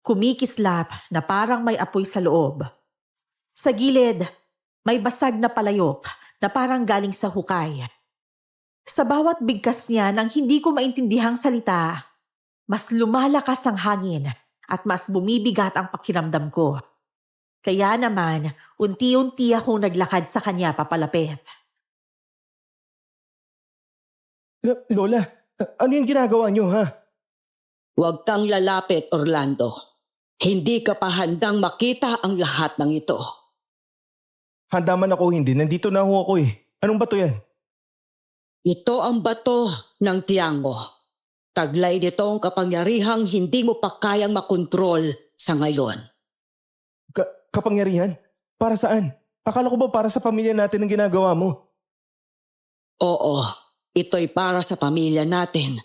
Kumikislap na parang may apoy sa loob. Sa gilid, may basag na palayok na parang galing sa hukay. Sa bawat bigkas niya nang hindi ko maintindihang salita, mas lumalakas ang hangin at mas bumibigat ang pakiramdam ko. Kaya naman, unti-unti akong naglakad sa kanya papalapit. Lola, ano yung ginagawa niyo, ha? Huwag kang lalapit, Orlando. Hindi ka pa handang makita ang lahat ng ito. Handa man ako hindi, nandito na ako eh. Anong bato yan? Ito ang bato ng tiyan mo. Taglay nitong kapangyarihang hindi mo pa kayang makontrol sa ngayon. Kapangyarihan? Para saan? Akala ko ba para sa pamilya natin ang ginagawa mo? Oo, ito'y para sa pamilya natin.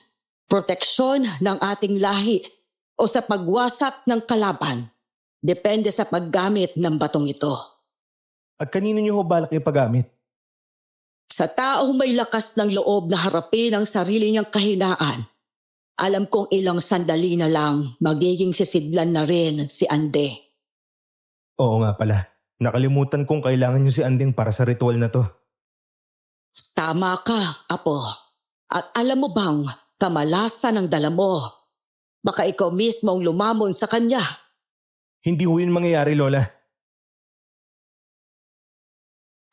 Proteksyon ng ating lahi o sa pagwasak ng kalaban. Depende sa paggamit ng batong ito. At kanino niyo ho balak ipagamit? Sa taong may lakas ng loob na harapin ang sarili niyang kahinaan, alam kong ilang sandali na lang magiging sisidlan na rin si Ande. Oo nga pala. Nakalimutan kong kailangan niyo si Andeng para sa ritual na to. Tama ka, Apo. At alam mo bang Kamalasan ang dala mo. Baka ikaw mismo ang lumamon sa kanya. Hindi ho yun mangyayari, Lola.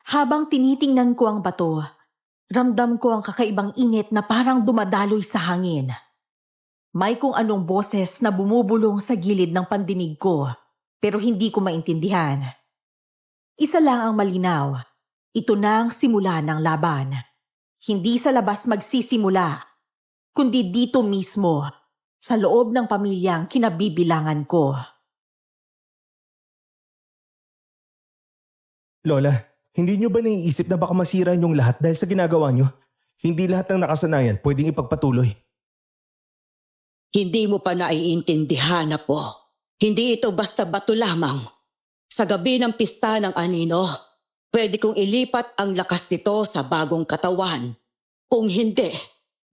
Habang tinitingnan ko ang bato, ramdam ko ang kakaibang init na parang dumadaloy sa hangin. May kung anong boses na bumubulong sa gilid ng pandinig ko, pero hindi ko maintindihan. Isa lang ang malinaw, ito na ang simula ng laban. Hindi sa labas magsisimula, kundi dito mismo, sa loob ng pamilyang kinabibilangan ko. Lola, hindi nyo ba naiisip na baka masira yung lahat dahil sa ginagawa nyo? Hindi lahat ng nakasanayan pwedeng ipagpatuloy. Hindi mo pa naiintindihan na po. Hindi ito basta bato lamang. Sa gabi ng pista ng anino, pwede kong ilipat ang lakas nito sa bagong katawan. Kung hindi,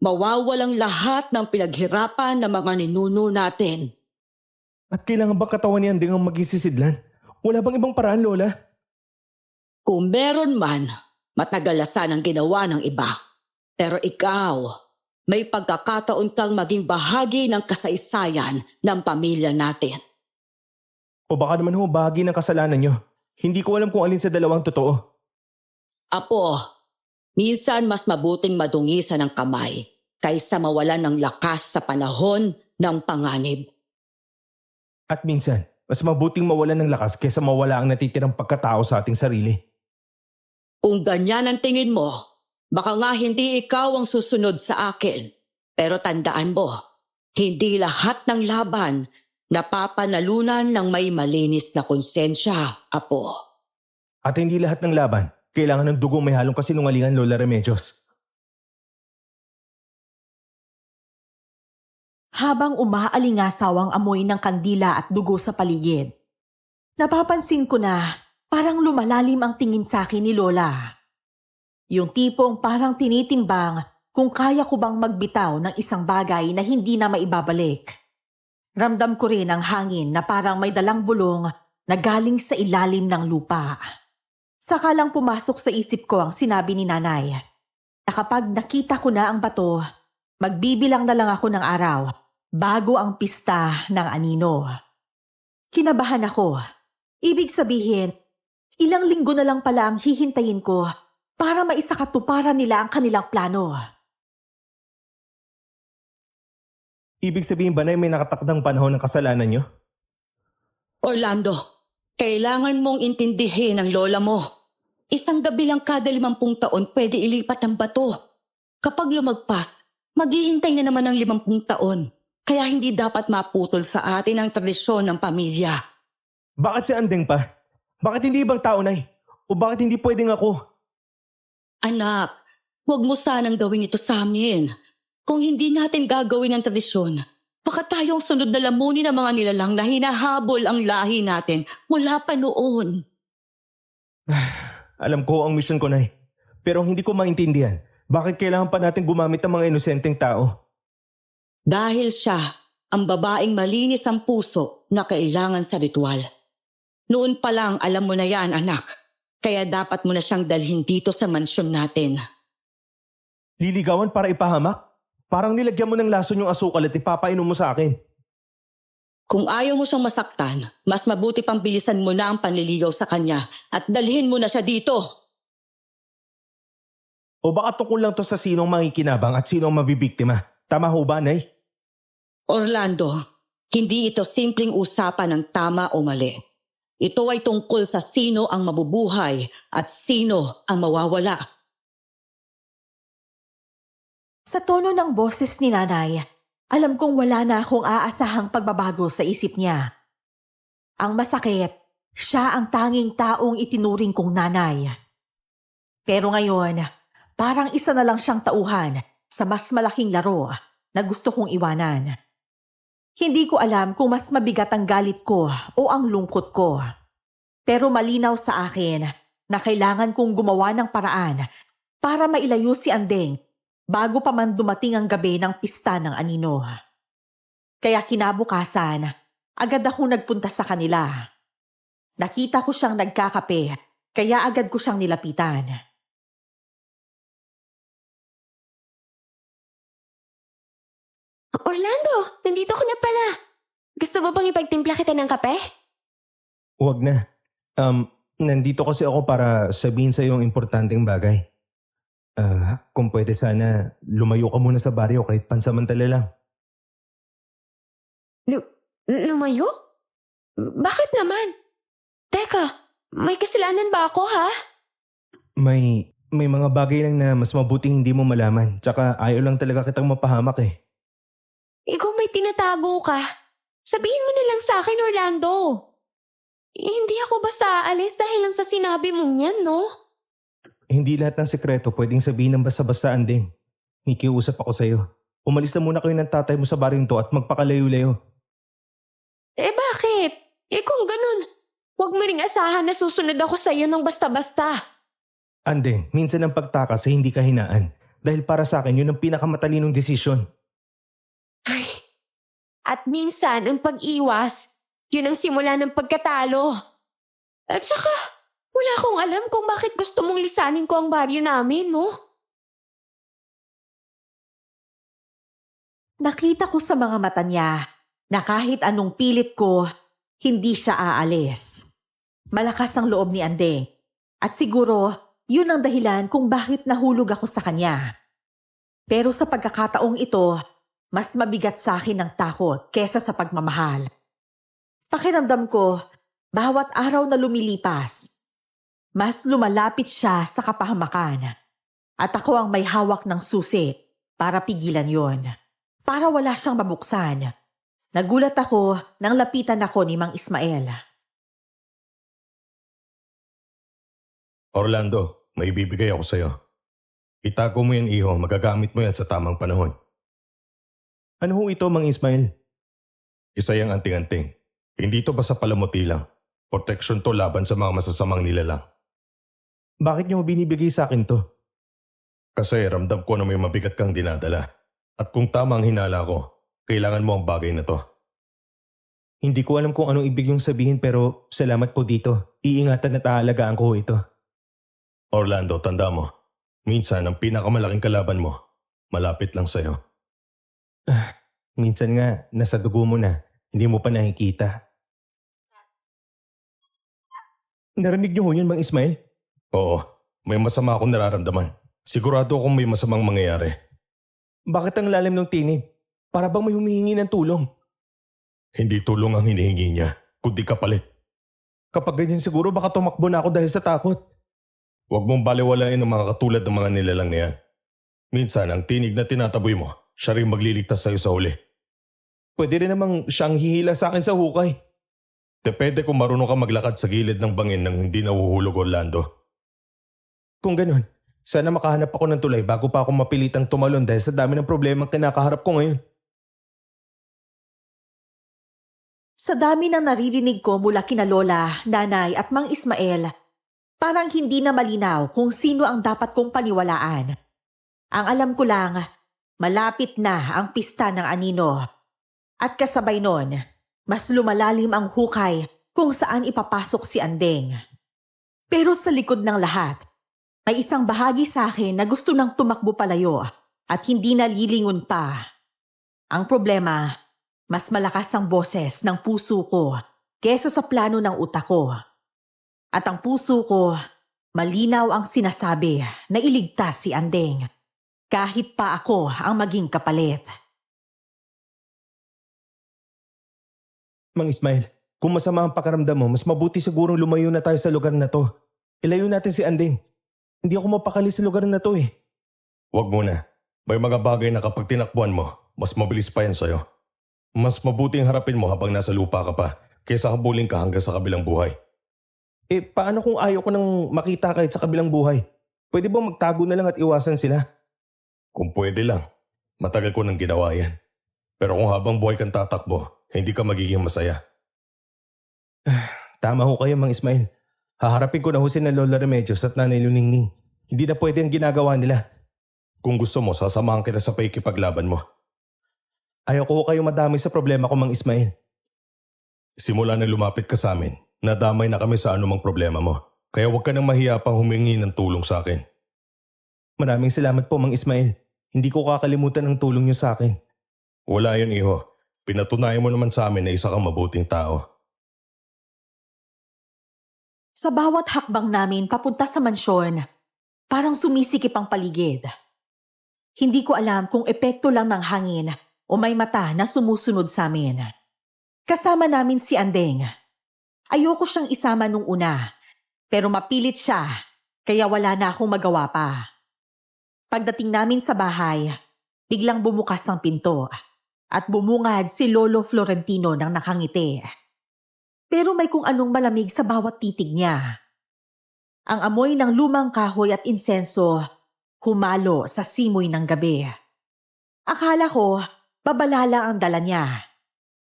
mawawalang lahat ng pinaghirapan ng mga ninuno natin. At kailangan bang katawan niyan din ang magisisidlan? Wala bang ibang paraan, Lola? Kung meron man, matagal na sanang ginawa ng iba. Pero ikaw, may pagkakataon kang maging bahagi ng kasaysayan ng pamilya natin. O baka naman ho bahagi ng kasalanan nyo. Hindi ko alam kung alin sa dalawang totoo. Apo, minsan mas mabuting madungisan ng kamay kaysa mawalan ng lakas sa panahon ng panganib. At minsan, mas mabuting mawalan ng lakas kaysa mawala ang natitirang pagkatao sa ating sarili. Kung ganyan ang tingin mo, baka nga hindi ikaw ang susunod sa akin. Pero tandaan mo, hindi lahat ng laban napapanalunan ng may malinis na konsensya, Apo. At hindi lahat ng laban, kailangan ng dugong may halong kasinungalingan, Lola Remedios. Habang umaalingasaw ang amoy ng kandila at dugo sa paligid, napapansin ko na parang lumalalim ang tingin sa akin ni Lola. Yung tipong parang tinitimbang kung kaya ko bang magbitaw ng isang bagay na hindi na maibabalik. Ramdam ko rin ang hangin na parang may dalang bulong na galing sa ilalim ng lupa. Saka lang pumasok sa isip ko ang sinabi ni Nanay na kapag nakita ko na ang bato, magbibilang na lang ako ng araw bago ang pista ng anino. Kinabahan ako. Ibig sabihin, ilang linggo na lang pala ang hihintayin ko para maisakatuparan nila ang kanilang plano. Ibig sabihin ba na may nakatakdang panahon ng kasalanan nyo? Orlando, kailangan mong intindihin ang lola mo. Isang gabi lang kada 50 taon pwede ilipat ang bato. Kapag lumagpas, maghihintay na naman ng 50 taon. Kaya hindi dapat maputol sa atin ang tradisyon ng pamilya. Bakit si Andeng pa? Bakit hindi ibang tao, Nay? O bakit hindi pwedeng ako? Anak, huwag mo sanang gawin ito sa amin. Kung hindi natin gagawin ang tradisyon, baka tayong sunod na lamunin ng mga nilalang na hinahabol ang lahi natin mula pa noon. Alam ko ang mission ko, Nay. Pero hindi ko maintindihan. Bakit kailangan pa natin gumamit ng mga inosenteng tao? Dahil siya ang babaeng malinis ang puso na kailangan sa ritual. Noon pa lang alam mo na yan, anak. Kaya dapat mo na siyang dalhin dito sa mansyon natin. Liligawan para ipahamak? Parang nilagyan mo ng lason yung asukal at ipapainom mo sa akin. Kung ayaw mo siyang masaktan, mas mabuti pang bilisan mo na ang panliligaw sa kanya at dalhin mo na siya dito. O baka tungkol lang to sa sinong mangikinabang at sinong mabibiktima? Tama ho ba, Nay? Orlando, hindi ito simpleng usapan ng tama o mali. Ito ay tungkol sa sino ang mabubuhay at sino ang mawawala. Sa tono ng boses ni Nanay, alam kong wala na akong aasahang pagbabago sa isip niya. Ang masakit, siya ang tanging taong itinuring kong nanay. Pero ngayon, parang isa na lang siyang tauhan sa mas malaking laro na gusto kong iwanan. Hindi ko alam kung mas mabigat ang galit ko o ang lungkot ko. Pero malinaw sa akin na kailangan kong gumawa ng paraan para mailayo si Andeng bago pa man dumating ang gabi ng pista ng anino. Kaya kinabukasan, agad akong nagpunta sa kanila. Nakita ko siyang nagkakape, kaya agad ko siyang nilapitan. Orlando, nandito ka na pala. Gusto mo bang ipagtimpla kita ng kape? Huwag na. Nandito kasi ako para sabihin sa iyo ang importanteng bagay. Kung pwede sana, lumayo ka muna sa baryo kahit pansamantala lang. Lumayo? Bakit naman? Teka, may kasalanan ba ako ha? May mga bagay lang na mas mabuting hindi mo malaman. Tsaka ayaw lang talaga kitang mapahamak eh. Ikaw may tinatago ka. Sabihin mo na lang sa akin, Orlando. Hindi ako basta aalis dahil lang sa sinabi mong yan, no? Hindi lahat ng sekreto pwedeng sabihin ng basta-basta, Anding. Nikiusap ako sa'yo. Umalis na muna kayo ng tatay mo sa baryong to at magpakalayo-layo. Eh bakit? Kung ganun, huwag mo ring asahan na susunod ako sa'yo ng basta-basta. Anding, minsan ang pagtakas ay hindi kahinaan. Dahil para sa akin, yun ang pinakamatalinong desisyon. At minsan, ang pag-iwas, yun ang simula ng pagkatalo. At saka, wala akong alam kung bakit gusto mong lisanin ko ang baryo namin, no? Nakita ko sa mga mata niya na kahit anong pilit ko, hindi siya aalis. Malakas ang loob ni Andeng at siguro yun ang dahilan kung bakit nahulog ako sa kanya. Pero sa pagkakataong ito, mas mabigat sa akin ang takot kesa sa pagmamahal. Pakiramdam ko, bawat araw na lumilipas, mas lumalapit siya sa kapahamakan. At ako ang may hawak ng susi para pigilan yon. Para wala siyang mabuksan. Nagulat ako nang lapitan ako ni Mang Ismael. Orlando, may bibigay ako sa'yo. Itago mo yan, iho. Magagamit mo yan sa tamang panahon. Ano ho ito, Mang Ismael? Isa yung anting-anting. Hindi to basta palamuti lang. Protection to laban sa mga masasamang nilalang. Bakit niyo binibigay sa akin to? Kasi ramdam ko na may mabigat kang dinadala. At kung tama ang hinala ko, kailangan mo ang bagay na to. Hindi ko alam kung anong ibig yung sabihin pero salamat po dito. Iingatan at aalagaan ko ho ito. Orlando, tanda mo. Minsan ang pinakamalaking kalaban mo, malapit lang sa'yo. Minsan nga, nasa dugo mo na. Hindi mo pa nakikita. Narinig niyo ho yun, Mang Ismael? Oo, may masama akong nararamdaman. Sigurado akong may masamang mangyayari. Bakit ang lalim ng tinig? Para bang may humihingi ng tulong? Hindi tulong ang hinihingi niya, kundi kapalit. Kapag ganyan siguro baka tumakbo na ako dahil sa takot. Huwag mong baliwalain ang mga katulad ng mga nilalang na yan. Minsan, ang tinig na tinataboy mo, siya rin magliligtas sa'yo sa huli. Pwede rin namang siyang hihila sa akin sa hukay. Depende kung marunong ka maglakad sa gilid ng bangin nang hindi nahuhulog, Orlando. Kung ganun, sana makahanap ako ng tulay bago pa ako mapilitang tumalon dahil sa dami ng problemang kinakaharap ko ngayon. Sa dami ng naririnig ko mula kina Lola, Nanay at Mang Ismael, parang hindi na malinaw kung sino ang dapat kong paniwalaan. Ang alam ko lang, malapit na ang pista ng anino. At kasabay nun, mas lumalalim ang hukay kung saan ipapasok si Andeng. Pero sa likod ng lahat, may isang bahagi sa akin na gusto nang tumakbo palayo at hindi nalilingon pa. Ang problema, mas malakas ang boses ng puso ko kesa sa plano ng utak ko. At ang puso ko, malinaw ang sinasabi na iligtas si Andeng. Kahit pa ako ang maging kapalit. Mang Ismael, kung masama ang pakiramdam mo, mas mabuti sigurong lumayo na tayo sa lugar na to. Ilayo natin si Andeng. Hindi ako mapakali sa lugar na to eh. Huwag muna. May mga bagay na kapag tinakbuhan mo, mas mabilis pa yan sa'yo. Mas mabuting harapin mo habang nasa lupa ka pa, kaysa habulin ka hanggang sa kabilang buhay. Eh paano kung ayaw ko nang makita kahit sa kabilang buhay? Pwede ba magtago na lang at iwasan sila? Kung pwede lang, matagal ko nang ginawa yan. Pero kung habang buhay kang tatakbo, hindi ka magiging masaya. Tama ho kayo, Mang Ismael. Haharapin ko na ho sina Lola Remedios at Nanay Luningning. Hindi na pwede ang ginagawa nila. Kung gusto mo, sasamahan kita sa paikipaglaban mo. Ayaw ko ho kayo madami sa problema ko, Mang Ismael. Simula na lumapit ka sa amin, nadamay na kami sa anumang problema mo. Kaya huwag ka nang mahiya pang humingi ng tulong sa akin. Maraming salamat po, Mang Ismael. Hindi ko kakalimutan ang tulong niyo sa akin. Wala yun, iho. Pinatunayan mo naman sa amin na isa kang mabuting tao. Sa bawat hakbang namin papunta sa mansyon, parang sumisikip ang paligid. Hindi ko alam kung epekto lang ng hangin o may mata na sumusunod sa amin. Kasama namin si Andeng. Ayoko siyang isama nung una, pero mapilit siya, kaya wala na akong magawa pa. Pagdating namin sa bahay, biglang bumukas ng pinto at bumungad si Lolo Florentino ng nakangiti. Pero may kung anong malamig sa bawat titig niya. Ang amoy ng lumang kahoy at insenso humalo sa simoy ng gabi. Akala ko, babalala ang dala niya.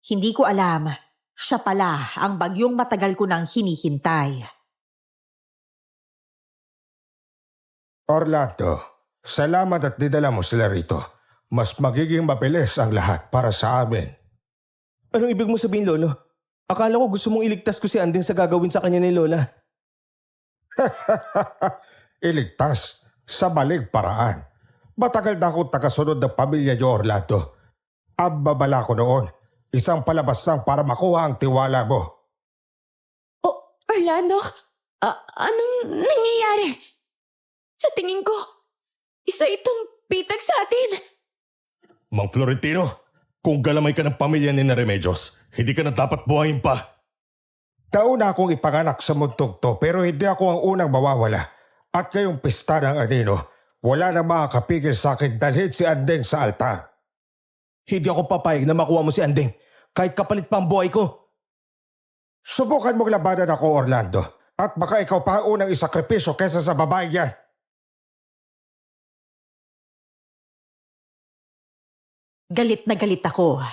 Hindi ko alam, siya pala ang bagyong matagal ko nang hinihintay. Orlando, salamat at dinala mo sila rito. Mas magiging mabilis ang lahat para sa amin. Anong ibig mo sabihin, Lolo? Akala ko gusto mong iligtas ko si Andeng sa gagawin sa kanya ni Lola. Iligtas sa maling paraan. Matagal na akong tagasunod ng pamilya niyo, Orlando. Ang babala ko noon, isang palabas lang para makuha ang tiwala mo. Oh, Orlando? Anong nangyayari? Sa tingin ko, isa itong bitag sa atin. Mang Florentino, kung galamay ka ng pamilya ni Remedios, hindi ka na dapat buhayin pa. Tauna akong ipanganak sa mundong to pero hindi ako ang unang mawawala. At ngayong pista ng anino, wala na makakapigil sa akin dalhin si Andeng sa altar. Hindi ako papayag na makuha mo si Andeng, kahit kapalit pa ang buhay ko. Subukan mong labanan ako, Orlando. At baka ikaw pa ang unang isakripisyo kesa sa babae niya. Galit na galit ako,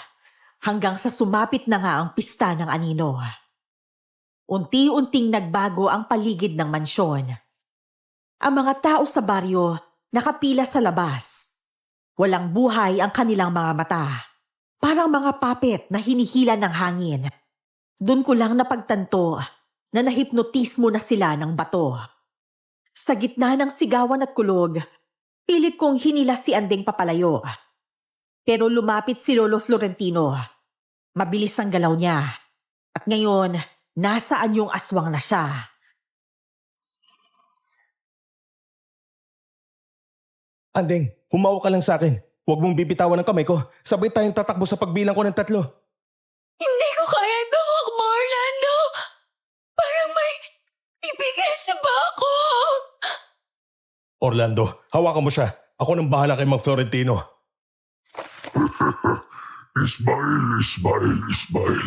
hanggang sa sumapit na nga ang pista ng anino. Unti-unting nagbago ang paligid ng mansyon. Ang mga tao sa baryo nakapila sa labas. Walang buhay ang kanilang mga mata. Parang mga puppet na hinihila ng hangin. Doon ko lang napagtanto na nahipnotismo na sila ng bato. Sa gitna ng sigawan at kulog, pilit kong hinila si Andeng papalayo. Pero lumapit si Lolo Florentino. Mabilis ang galaw niya. At ngayon, nasaan yung aswang na siya? Andeng, humawa ka lang sa akin. Huwag mong bibitawan ang kamay ko. Sabay tayong tatakbo sa pagbilang ko ng 3. Hindi ko kaya tumakbo, Orlando. Parang may ibigay sa bako. Orlando, hawakan mo siya. Ako nang bahala kay Mang Florentino. Ismail.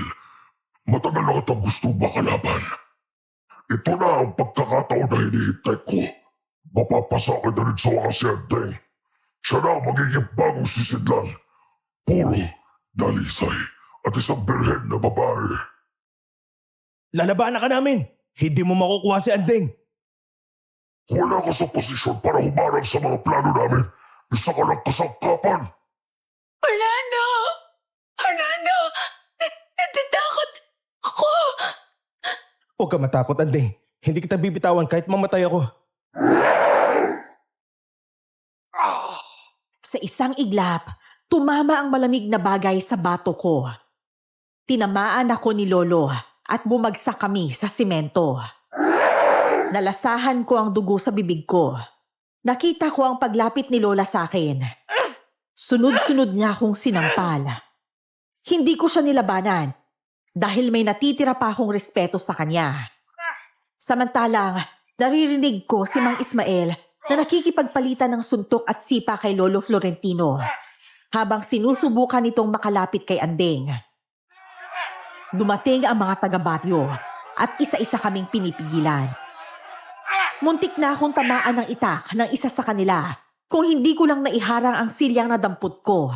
Matagal na kitang gusto makalaban. Ito na ang pagkakataon na hinihintay ko. Mapapasakit na rin sa wakas si Andeng. Siya na ang magiging bagong sisidlan. Puro dalisay at isang birhen na babae. Lalabanan ka namin. Hindi mo makukuha si Andeng. Wala ka sa posisyon para humarang sa mga plano namin. Isa ka lang kasangkapan. Orlando! Natatakot ako. Huwag ka matakot, Andeng. Hindi kita bibitawan kahit mamatay ako. Sa isang iglap, tumama ang malamig na bagay sa bato ko. Tinamaan ako ni Lolo at bumagsak kami sa simento. Nalasahan ko ang dugo sa bibig ko. Nakita ko ang paglapit ni Lola sa akin. Sunod-sunod niya akong sinampal. Hindi ko siya nilabanan dahil may natitira pa akong respeto sa kanya. Samantalang, naririnig ko si Mang Ismael na nakikipagpalitan ng suntok at sipa kay Lolo Florentino habang sinusubukan nitong makalapit kay Andeng. Dumating ang mga taga-baryo at isa-isa kaming pinipigilan. Muntik na akong tamaan ng itak ng isa sa kanila kung hindi ko lang naiharang ang silyang na dampot ko.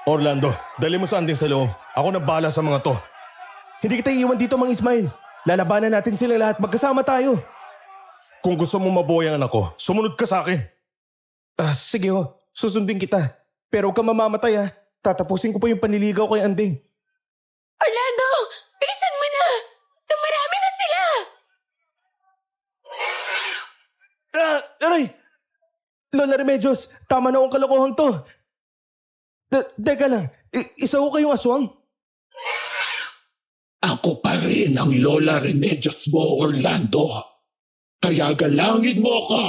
Orlando, dali mo sa Andeng sa loob. Ako nang bahala sa mga to. Hindi kita iiwan dito, Mang Ismail. Lalabanan natin sila lahat. Magkasama tayo. Kung gusto mo mabuhay ang anak ko, sumunod ka sa akin. Sige ho. Susundin kita. Pero huwag ka mamamatay ha. Tatapusin ko pa yung panliligaw kay Andeng. Orlando! Bilisan mo na! Dumarami na sila! Aray! Lola Remedios, tama na akong kalokohan to. Teka lang, isa ko kayong aswang? Ako pa rin ang Lola Remedios mo, Orlando. Kaya galangin mo ako.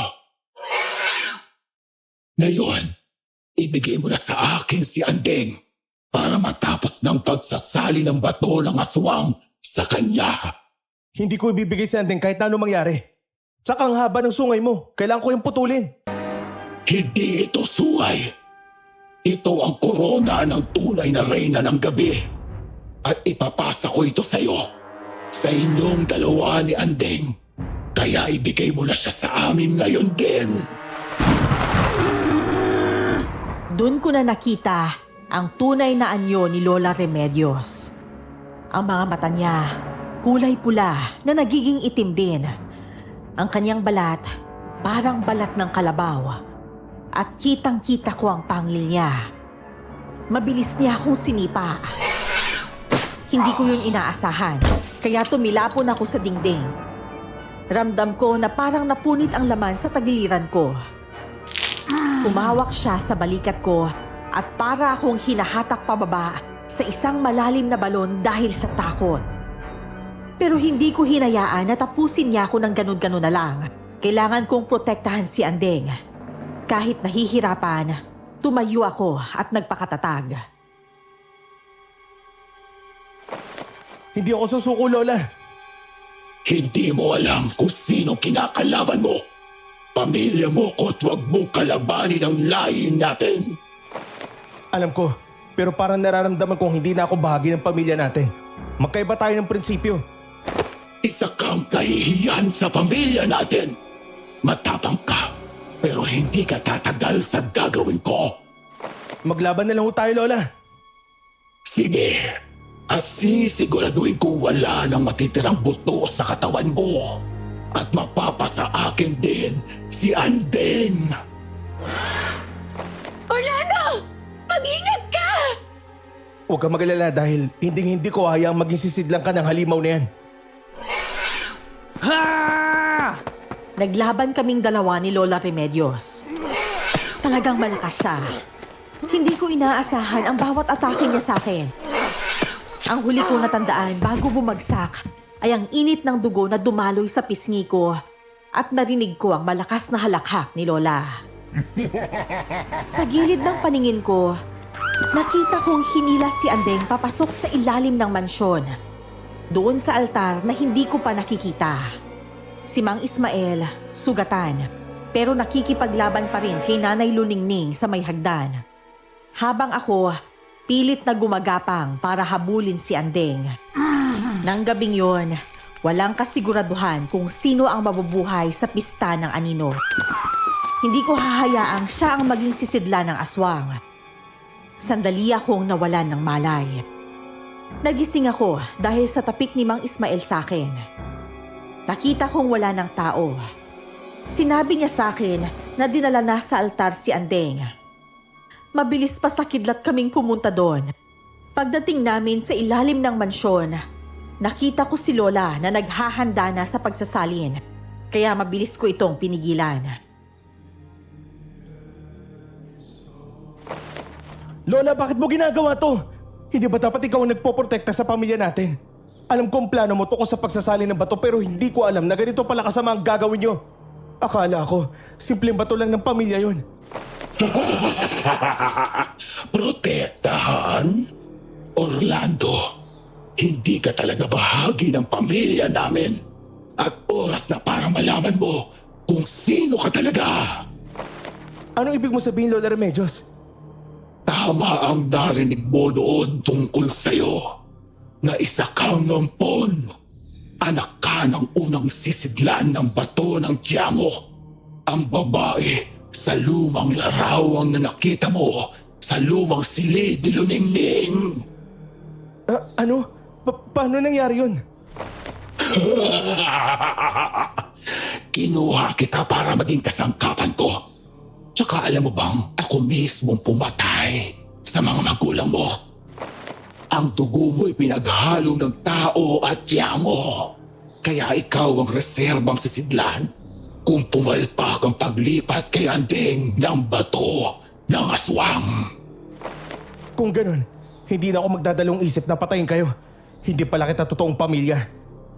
Ngayon, ibigay mo na sa akin si Andeng para matapos ng pagsasali ng bato ng aswang sa kanya. Hindi ko ibibigay si Andeng kahit na ano mangyari. Tsaka ang haba ng sungay mo, kailangan ko yung putulin. Hindi ito suway. Ito ang korona ng tunay na reyna ng gabi. At ipapasa ko ito sa iyo. Sa inyong dalawa ni Andeng. Kaya ibigay mo na siya sa amin ngayon din. Doon ko na nakita ang tunay na anyo ni Lola Remedios. Ang mga mata niya, kulay pula na nagiging itim din. Ang kanyang balat, parang balat ng kalabaw. At kitang-kita ko ang pangil niya. Mabilis niya akong sinipa. Hindi ko yun inaasahan, kaya tumilapon ako sa dingding. Ramdam ko na parang napunit ang laman sa tagiliran ko. Umawak siya sa balikat ko at para akong hinahatak pababa sa isang malalim na balon dahil sa takot. Pero hindi ko hinayaan na tapusin niya ako ng ganun-ganun na lang. Kailangan kong protektahan si Andeng. Kahit nahihirapan, tumayo ako at nagpakatatag. Hindi ako susuko, Lola. Hindi mo alam kung sino kinakalaban mo. Pamilya mo ko at huwag mong kalabanin ang lahi natin. Alam ko, pero parang nararamdaman kong hindi na ako bahagi ng pamilya natin. Magkaiba tayo ng prinsipyo. Isa kang kahihiyan sa pamilya natin. Matapang ka, pero hindi ka tatagal sa gagawin ko. Maglaban na lang ho tayo, Lola. Sige, at sisiguraduhin kong wala nang matitirang buto sa katawan mo. At mapapasa akin din si Andeng. Orlando! Mag-ingat ka! Huwag kang mag-alala dahil hindi ko hayaang maging sisidlang ka ng halimaw na yan. Naglaban kaming dalawa ni Lola Remedios. Talagang malakas siya. Hindi ko inaasahan ang bawat atake niya sa akin. Ang huli ko natandaan bago bumagsak ay ang init ng dugo na dumaloy sa pisngi ko at narinig ko ang malakas na halakhak ni Lola. Sa gilid ng paningin ko, nakita kong hinila si Andeng papasok sa ilalim ng mansyon. Doon sa altar na hindi ko pa nakikita. Si Mang Ismael, sugatan, pero nakikipaglaban pa rin kay Nanay Luningning sa may hagdan. Habang ako, pilit na gumagapang para habulin si Andeng. Nang gabing yon, walang kasiguraduhan kung sino ang mabubuhay sa pista ng anino. Hindi ko hahayaang siya ang maging sisidla ng aswang. Sandali akong nawalan ng malay. Nagising ako dahil sa tapik ni Mang Ismael sa akin. Nakita kong wala ng tao. Sinabi niya sa akin na dinala na sa altar si Andeng. Mabilis pa sa kidlat kaming pumunta doon. Pagdating namin sa ilalim ng mansyon, nakita ko si Lola na naghahanda na sa pagsasalin. Kaya mabilis ko itong pinigilan. Lola, bakit mo ginagawa to? Hindi ba dapat ikaw ang nagpoprotekta sa pamilya natin? Alam ko ang plano mo tungkol sa pagsasali ng bato pero hindi ko alam na ganito pala kasama ang gagawin nyo. Akala ko, simpleng bato lang ng pamilya yun. Protektahan? Orlando, hindi ka talaga bahagi ng pamilya namin. At oras na para malaman mo kung sino ka talaga. Anong ibig mo sabihin, Lola Remedios? Tama ang narinig mo doon tungkol sa'yo na isa kang ampon. Anak ka ng unang sisidlan ng bato ng Tiamo. Ang babae sa lumang larawang na nakita mo sa lumang silid ni Luningning. Ano? Paano nangyari yun? Kinuha kita para maging kasangkapan ko. Tsaka alam mo bang ako mismong pumatay sa mga magulang mo? Ang dugo mo'y pinaghalo ng tao at Tiamo. Kaya ikaw ang reserbang sisidlan kung pumalpak ang paglipat kay Andeng ng bato ng aswang. Kung ganun, hindi na ako magdadalong isip na patayin kayo. Hindi pala kita totoong pamilya.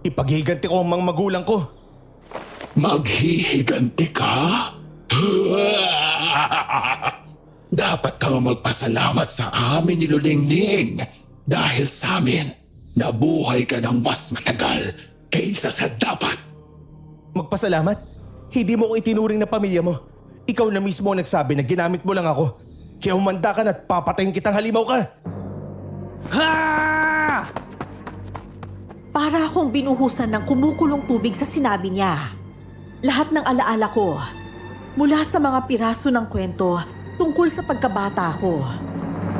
Ipaghihiganti ko ang mga magulang ko. Maghihiganti ka? Dapat kang magpasalamat sa amin ni Lulingning dahil sa amin nabuhay ka ng mas matagal kaysa sa dapat. Magpasalamat? Hindi mo ko itinuring na pamilya mo. Ikaw na mismo ang nagsabi na ginamit mo lang ako. Kaya humanda ka na at papatayin kitang halimaw ka. Para akong binuhusan ng kumukulong tubig sa sinabi niya. Lahat ng alaala ko, mula sa mga piraso ng kwento tungkol sa pagkabata ko,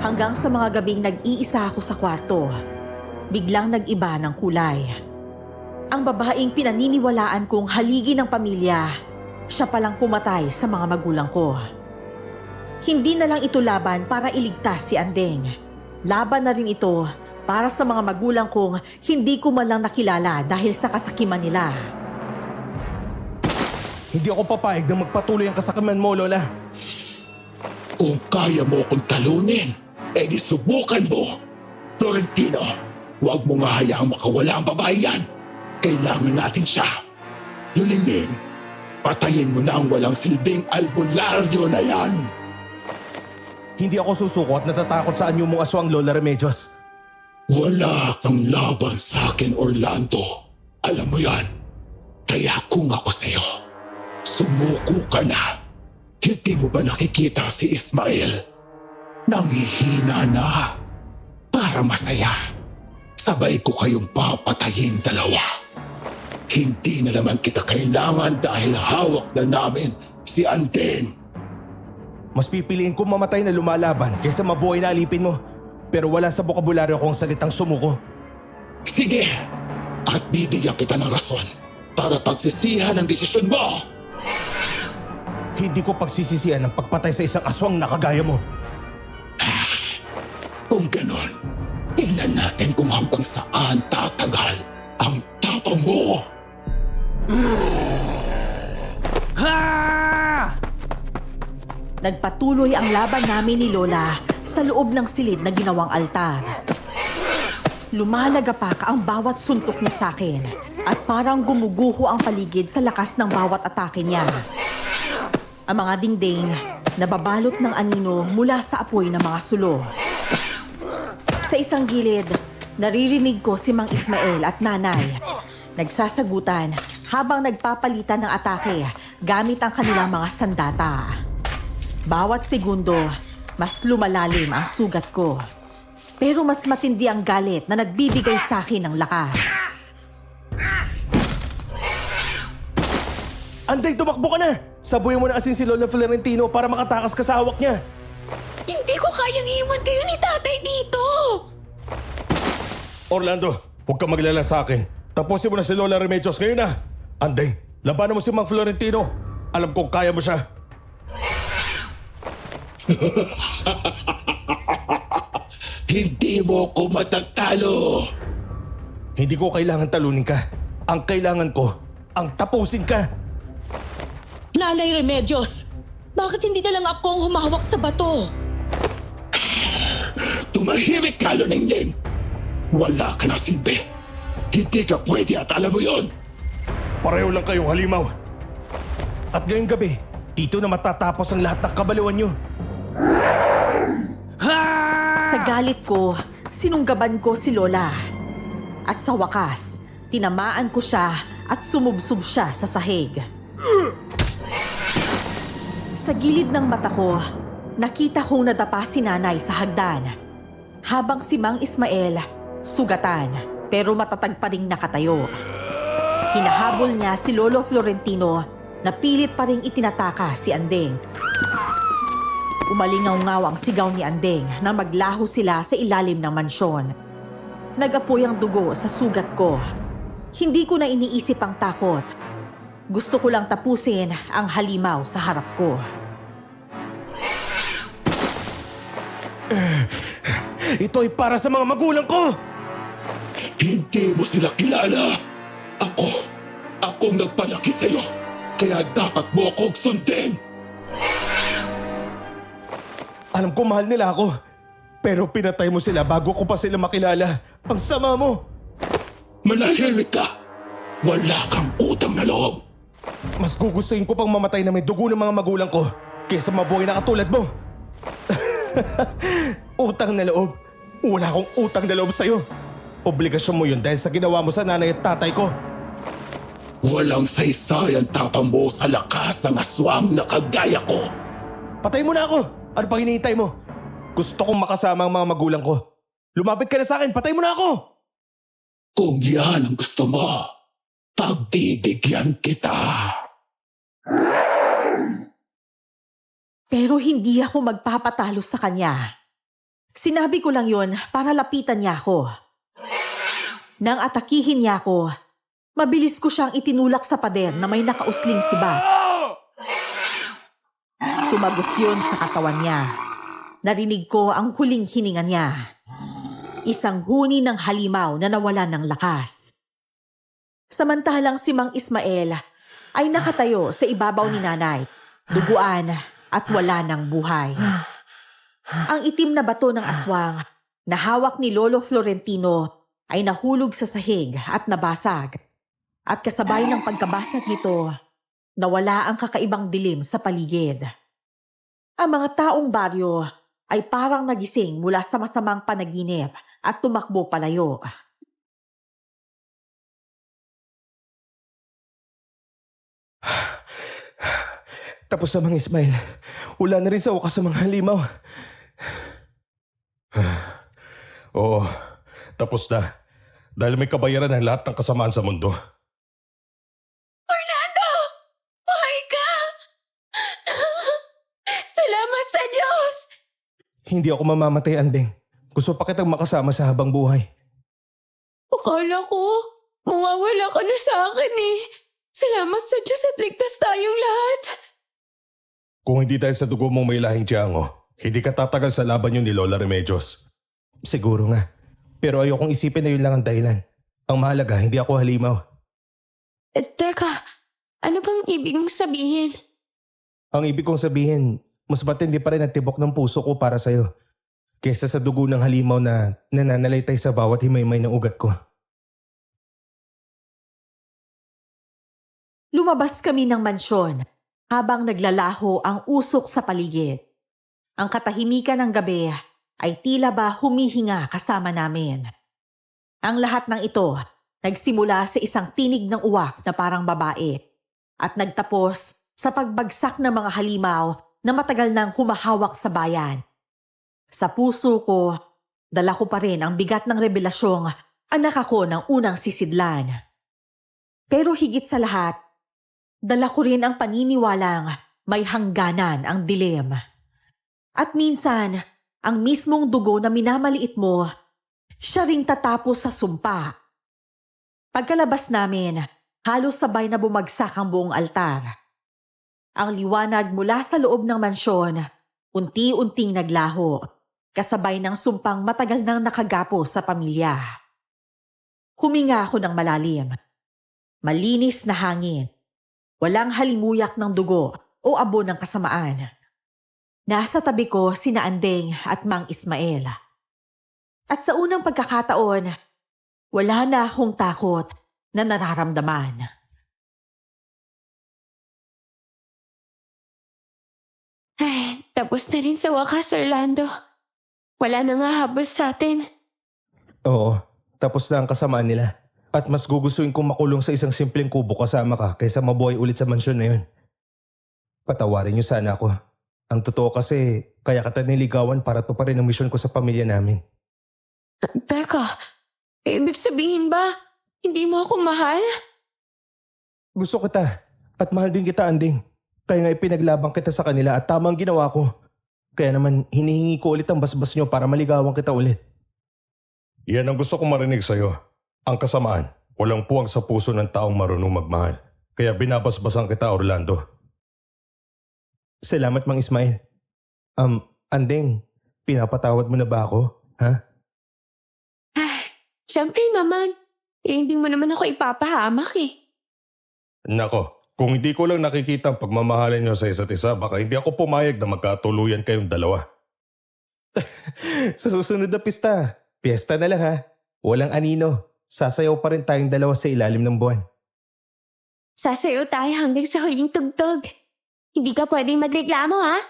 hanggang sa mga gabing nag-iisa ako sa kwarto, biglang nag-iba ng kulay. Ang babaeng pinaniniwalaan kong haligi ng pamilya, siya palang pumatay sa mga magulang ko. Hindi na lang ito laban para iligtas si Andeng. Laban na rin ito para sa mga magulang kong hindi ko man lang nakilala dahil sa kasakiman nila. Hindi ako papayag na magpatuloy ang kasakiman mo, Lola. Kung kaya mo akong talunin, edi subukan mo. Florentino, huwag mo nga hayaang makawala ang babae yan. Kailangan natin siya. Lulingning, patayin mo na ang walang silbing albularyo na yan. Hindi ako susuko at natatakot sa anyo mong aswang, Lola Remedios. Wala kang laban sa akin, Orlando. Alam mo yan. Kaya kung ako sa'yo, sumuko ka na. Hindi mo ba nakikita si Ismael? Nanghihina na. Para masaya, sabay ko kayong papatayin dalawa. Hindi na naman kita kailangan dahil hawak na namin si Andeng. Mas pipiliin kong mamatay na lumalaban kaysa mabuhay na alipin mo. Pero wala sa bokabularyo ko ang salitang sumuko. Sige, at bibigyan kita ng rason para pagsisihan ang desisyon mo. Hindi ko pagsisisihan ang pagpatay sa isang aswang na kagaya mo. Kung ganon, tingnan natin kung hanggang saan tatagal ang tapang mo. Nagpatuloy ang laban namin ni Lola sa loob ng silid na ginawang altar. Lumalagapak ang bawat suntok niya sa akin at parang gumuguho ang paligid sa lakas ng bawat atake niya. Ang mga dingding nababalot ng anino mula sa apoy ng mga sulo. Sa isang gilid, naririnig ko si Mang Ismael at Nanay. Nagsasagutan habang nagpapalitan ng atake gamit ang kanilang mga sandata. Bawat segundo, mas lumalalim ang sugat ko. Pero mas matindi ang galit na nagbibigay sa akin ng lakas. Andeng, tumakbo ka na! Sabuyan mo na asin si Lola Florentino para makatakas ka sa hawak niya. Hindi ko kayang iwan kayo ni tatay dito! Orlando, huwag kang maglala sa akin. Tapusin mo na si Lola Remedios ngayon na. Andeng, labanan mo si Mang Florentino. Alam kong kaya mo siya. Hindi mo ko matatalo. Hindi ko kailangan talunin ka. Ang kailangan ko, ang tapusin ka. Nanay Remedios, bakit hindi na lang ako ang humahawak sa bato? Tumahimik ka, Lulingning. Wala ka na silbi. Hindi ka pwede at alam mo yon. Pareho lang kayong halimaw. At ngayong gabi, dito na matatapos ang lahat ng kabaliwan nyo. Sa galit ko, sinunggaban ko si Lola. At sa wakas, tinamaan ko siya at sumubsob siya sa sahig. Sa gilid ng mata ko, nakita kong nadapa si Nanay sa hagdan. Habang si Mang Ismael, sugatan pero matatag pa ring nakatayo. Hinahabol niya si Lolo Florentino na pilit pa ring itinataka si Andeng. Umalingaw-ngaw ang sigaw ni Andeng na maglaho sila sa ilalim ng mansyon. Nag-apoy ang dugo sa sugat ko. Hindi ko na iniisip ang takot. Gusto ko lang tapusin ang halimaw sa harap ko. Ito ay para sa mga magulang ko! Hindi mo sila kilala. Akong nagpalaki sa'yo. kaya dapat mo akong sundin. Alam ko mahal nila ako. Pero pinatay mo sila bago ko pa sila makilala. Ang sama mo! Manahimik ka! Wala kang utang na loob! Mas gugustuhin ko pang mamatay na may dugo ng mga magulang ko kaysa mabuhay na katulad mo. Utang na loob. Wala akong utang na loob sa'yo. Obligasyon mo yun dahil sa ginawa mo sa nanay at tatay ko. Walang saysay ang tapang mo sa lakas ng aswang na kagaya ko. Patay mo na ako! Ano pang hinihintay mo? Gusto kong makasama ang mga magulang ko. Lumapit ka na sa akin, patay mo na ako! Kung yan ang gusto mo, pagbibigyan kita. Pero hindi ako magpapatalo sa kanya. Sinabi ko lang yon para lapitan niya ako. Nang atakihin niya ako, mabilis ko siyang itinulak sa pader na may nakausling sibat. Tumagos yun sa katawan niya. Narinig ko ang huling hininga niya. Isang huni ng halimaw na nawala ng lakas. Samantalang si Mang Ismael ay nakatayo sa ibabaw ni nanay, duguan at wala ng buhay. Ang itim na bato ng aswang na hawak ni Lolo Florentino ay nahulog sa sahig at nabasag. At kasabay ng pagkabasag nito, nawala ang kakaibang dilim sa paligid. Ang mga taong baryo ay parang nagising mula sa masamang panaginip at tumakbo palayo. Tapos na Mang Ismael. Wala na rin sa wakas sa mga halimaw. Oo, tapos na. Dahil may kabayaran ang lahat ng kasamaan sa mundo. Orlando! Buhay ka! Salamat sa Diyos! Hindi ako mamamatay, Andeng. Gusto pa kitang makasama sa habang buhay. Akala ko, mawawala ka na sa akin eh. Salamat sa Diyos at ligtas tayong lahat. Kung hindi dahil sa dugo mong may lahing tiyango, hindi ka tatagal sa laban yun ni Lola Remedios. Siguro nga. Pero ayokong isipin na yun lang ang dahilan. Ang mahalaga, hindi ako halimaw. Teka, ano bang ibig mong sabihin? Ang ibig kong sabihin, mas matindi pa rin ang tibok ng puso ko para sa'yo. Kesa sa dugo ng halimaw na nananalaytay sa bawat himaymay ng ugat ko. Lumabas kami ng mansyon habang naglalaho ang usok sa paligid. Ang katahimikan ng gabi ay tila ba humihinga kasama namin. Ang lahat ng ito nagsimula sa isang tinig ng uwak na parang babae at nagtapos sa pagbagsak ng mga halimaw na matagal nang humahawak sa bayan. Sa puso ko, dala ko pa rin ang bigat ng revelasyong anak ako ng unang sisidlan. Pero higit sa lahat, dala ko rin ang paniniwalang may hangganan ang dilim. At minsan, ang mismong dugo na minamaliit mo, siya ring tatapos sa sumpa. Pagkalabas namin, halos sabay na bumagsak ang buong altar. Ang liwanag mula sa loob ng mansyon, unti-unting naglaho, kasabay ng sumpang matagal nang nakagapo sa pamilya. Huminga ako ng malalim. Malinis na hangin. Walang halimuyak ng dugo o abo ng kasamaan. Nasa tabi ko sina Andeng at Mang Ismael. At sa unang pagkakataon, wala na akong takot na nararamdaman. Ay, tapos na rin sa wakas, Orlando. Wala na nga habol sa atin. Oo, tapos na ang kasamaan nila. At mas gugustuhin kong makulong sa isang simpleng kubo kasama ka kaysa mabuhay ulit sa mansyon na yun. Patawarin niyo sana ako. Ang totoo kasi, kaya kita niligawan para tuparin ang misyon ko sa pamilya namin. Teka, ibig sabihin ba, hindi mo ako mahal? Gusto kita at mahal din kita, Anding. Kaya nga ipinaglabang kita sa kanila at tama ang ginawa ko. Kaya naman hinihingi ko ulit ang basbas niyo para maligawan kita ulit. Yan ang gusto kong marinig sa'yo. Ang kasamaan, walang puwang sa puso ng taong marunong magmahal. Kaya binabasbasan kita, Orlando. Salamat, Mang Ismael. Anding, pinapatawad mo na ba ako? Ha? Siyempre naman. Eh, hindi mo naman ako ipapahamak eh. Nako, Kung hindi ko lang nakikita ang pagmamahalan niyo sa isa't isa, baka hindi ako pumayag na magkatuluyan kayong dalawa. Sa susunod na piyesta na lang ha. Walang anino. Sasayaw pa rin tayong dalawa sa ilalim ng buwan. Sasayaw tayo hanggang sa huling tugtog. Hindi ka pwedeng magreklamo, ha?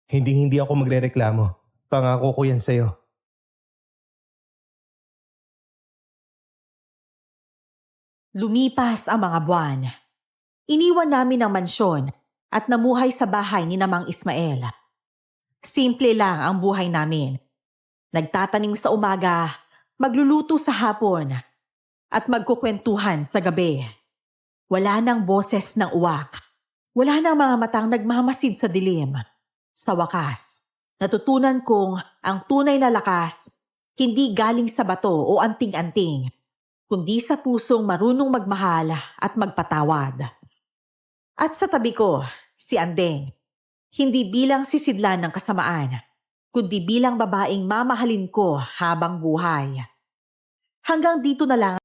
Hindi ako magrereklamo. Pangako ko yan sa'yo. Lumipas ang mga buwan. Iniwan namin ang mansyon at namuhay sa bahay ni Namang Ismael. Simple lang ang buhay namin. Nagtatanim sa umaga, magluluto sa hapon, at magkukwentuhan sa gabi. Wala nang boses ng uwak. Wala nang mga matang nagmamasid sa dilim. Sa wakas, natutunan kong ang tunay na lakas hindi galing sa bato o anting-anting, kundi sa pusong marunong magmahal at magpatawad. At sa tabi ko, si Andeng, hindi bilang sisidlan ng kasamaan, kundi bilang babaeng mamahalin ko habang buhay. Hanggang dito na lang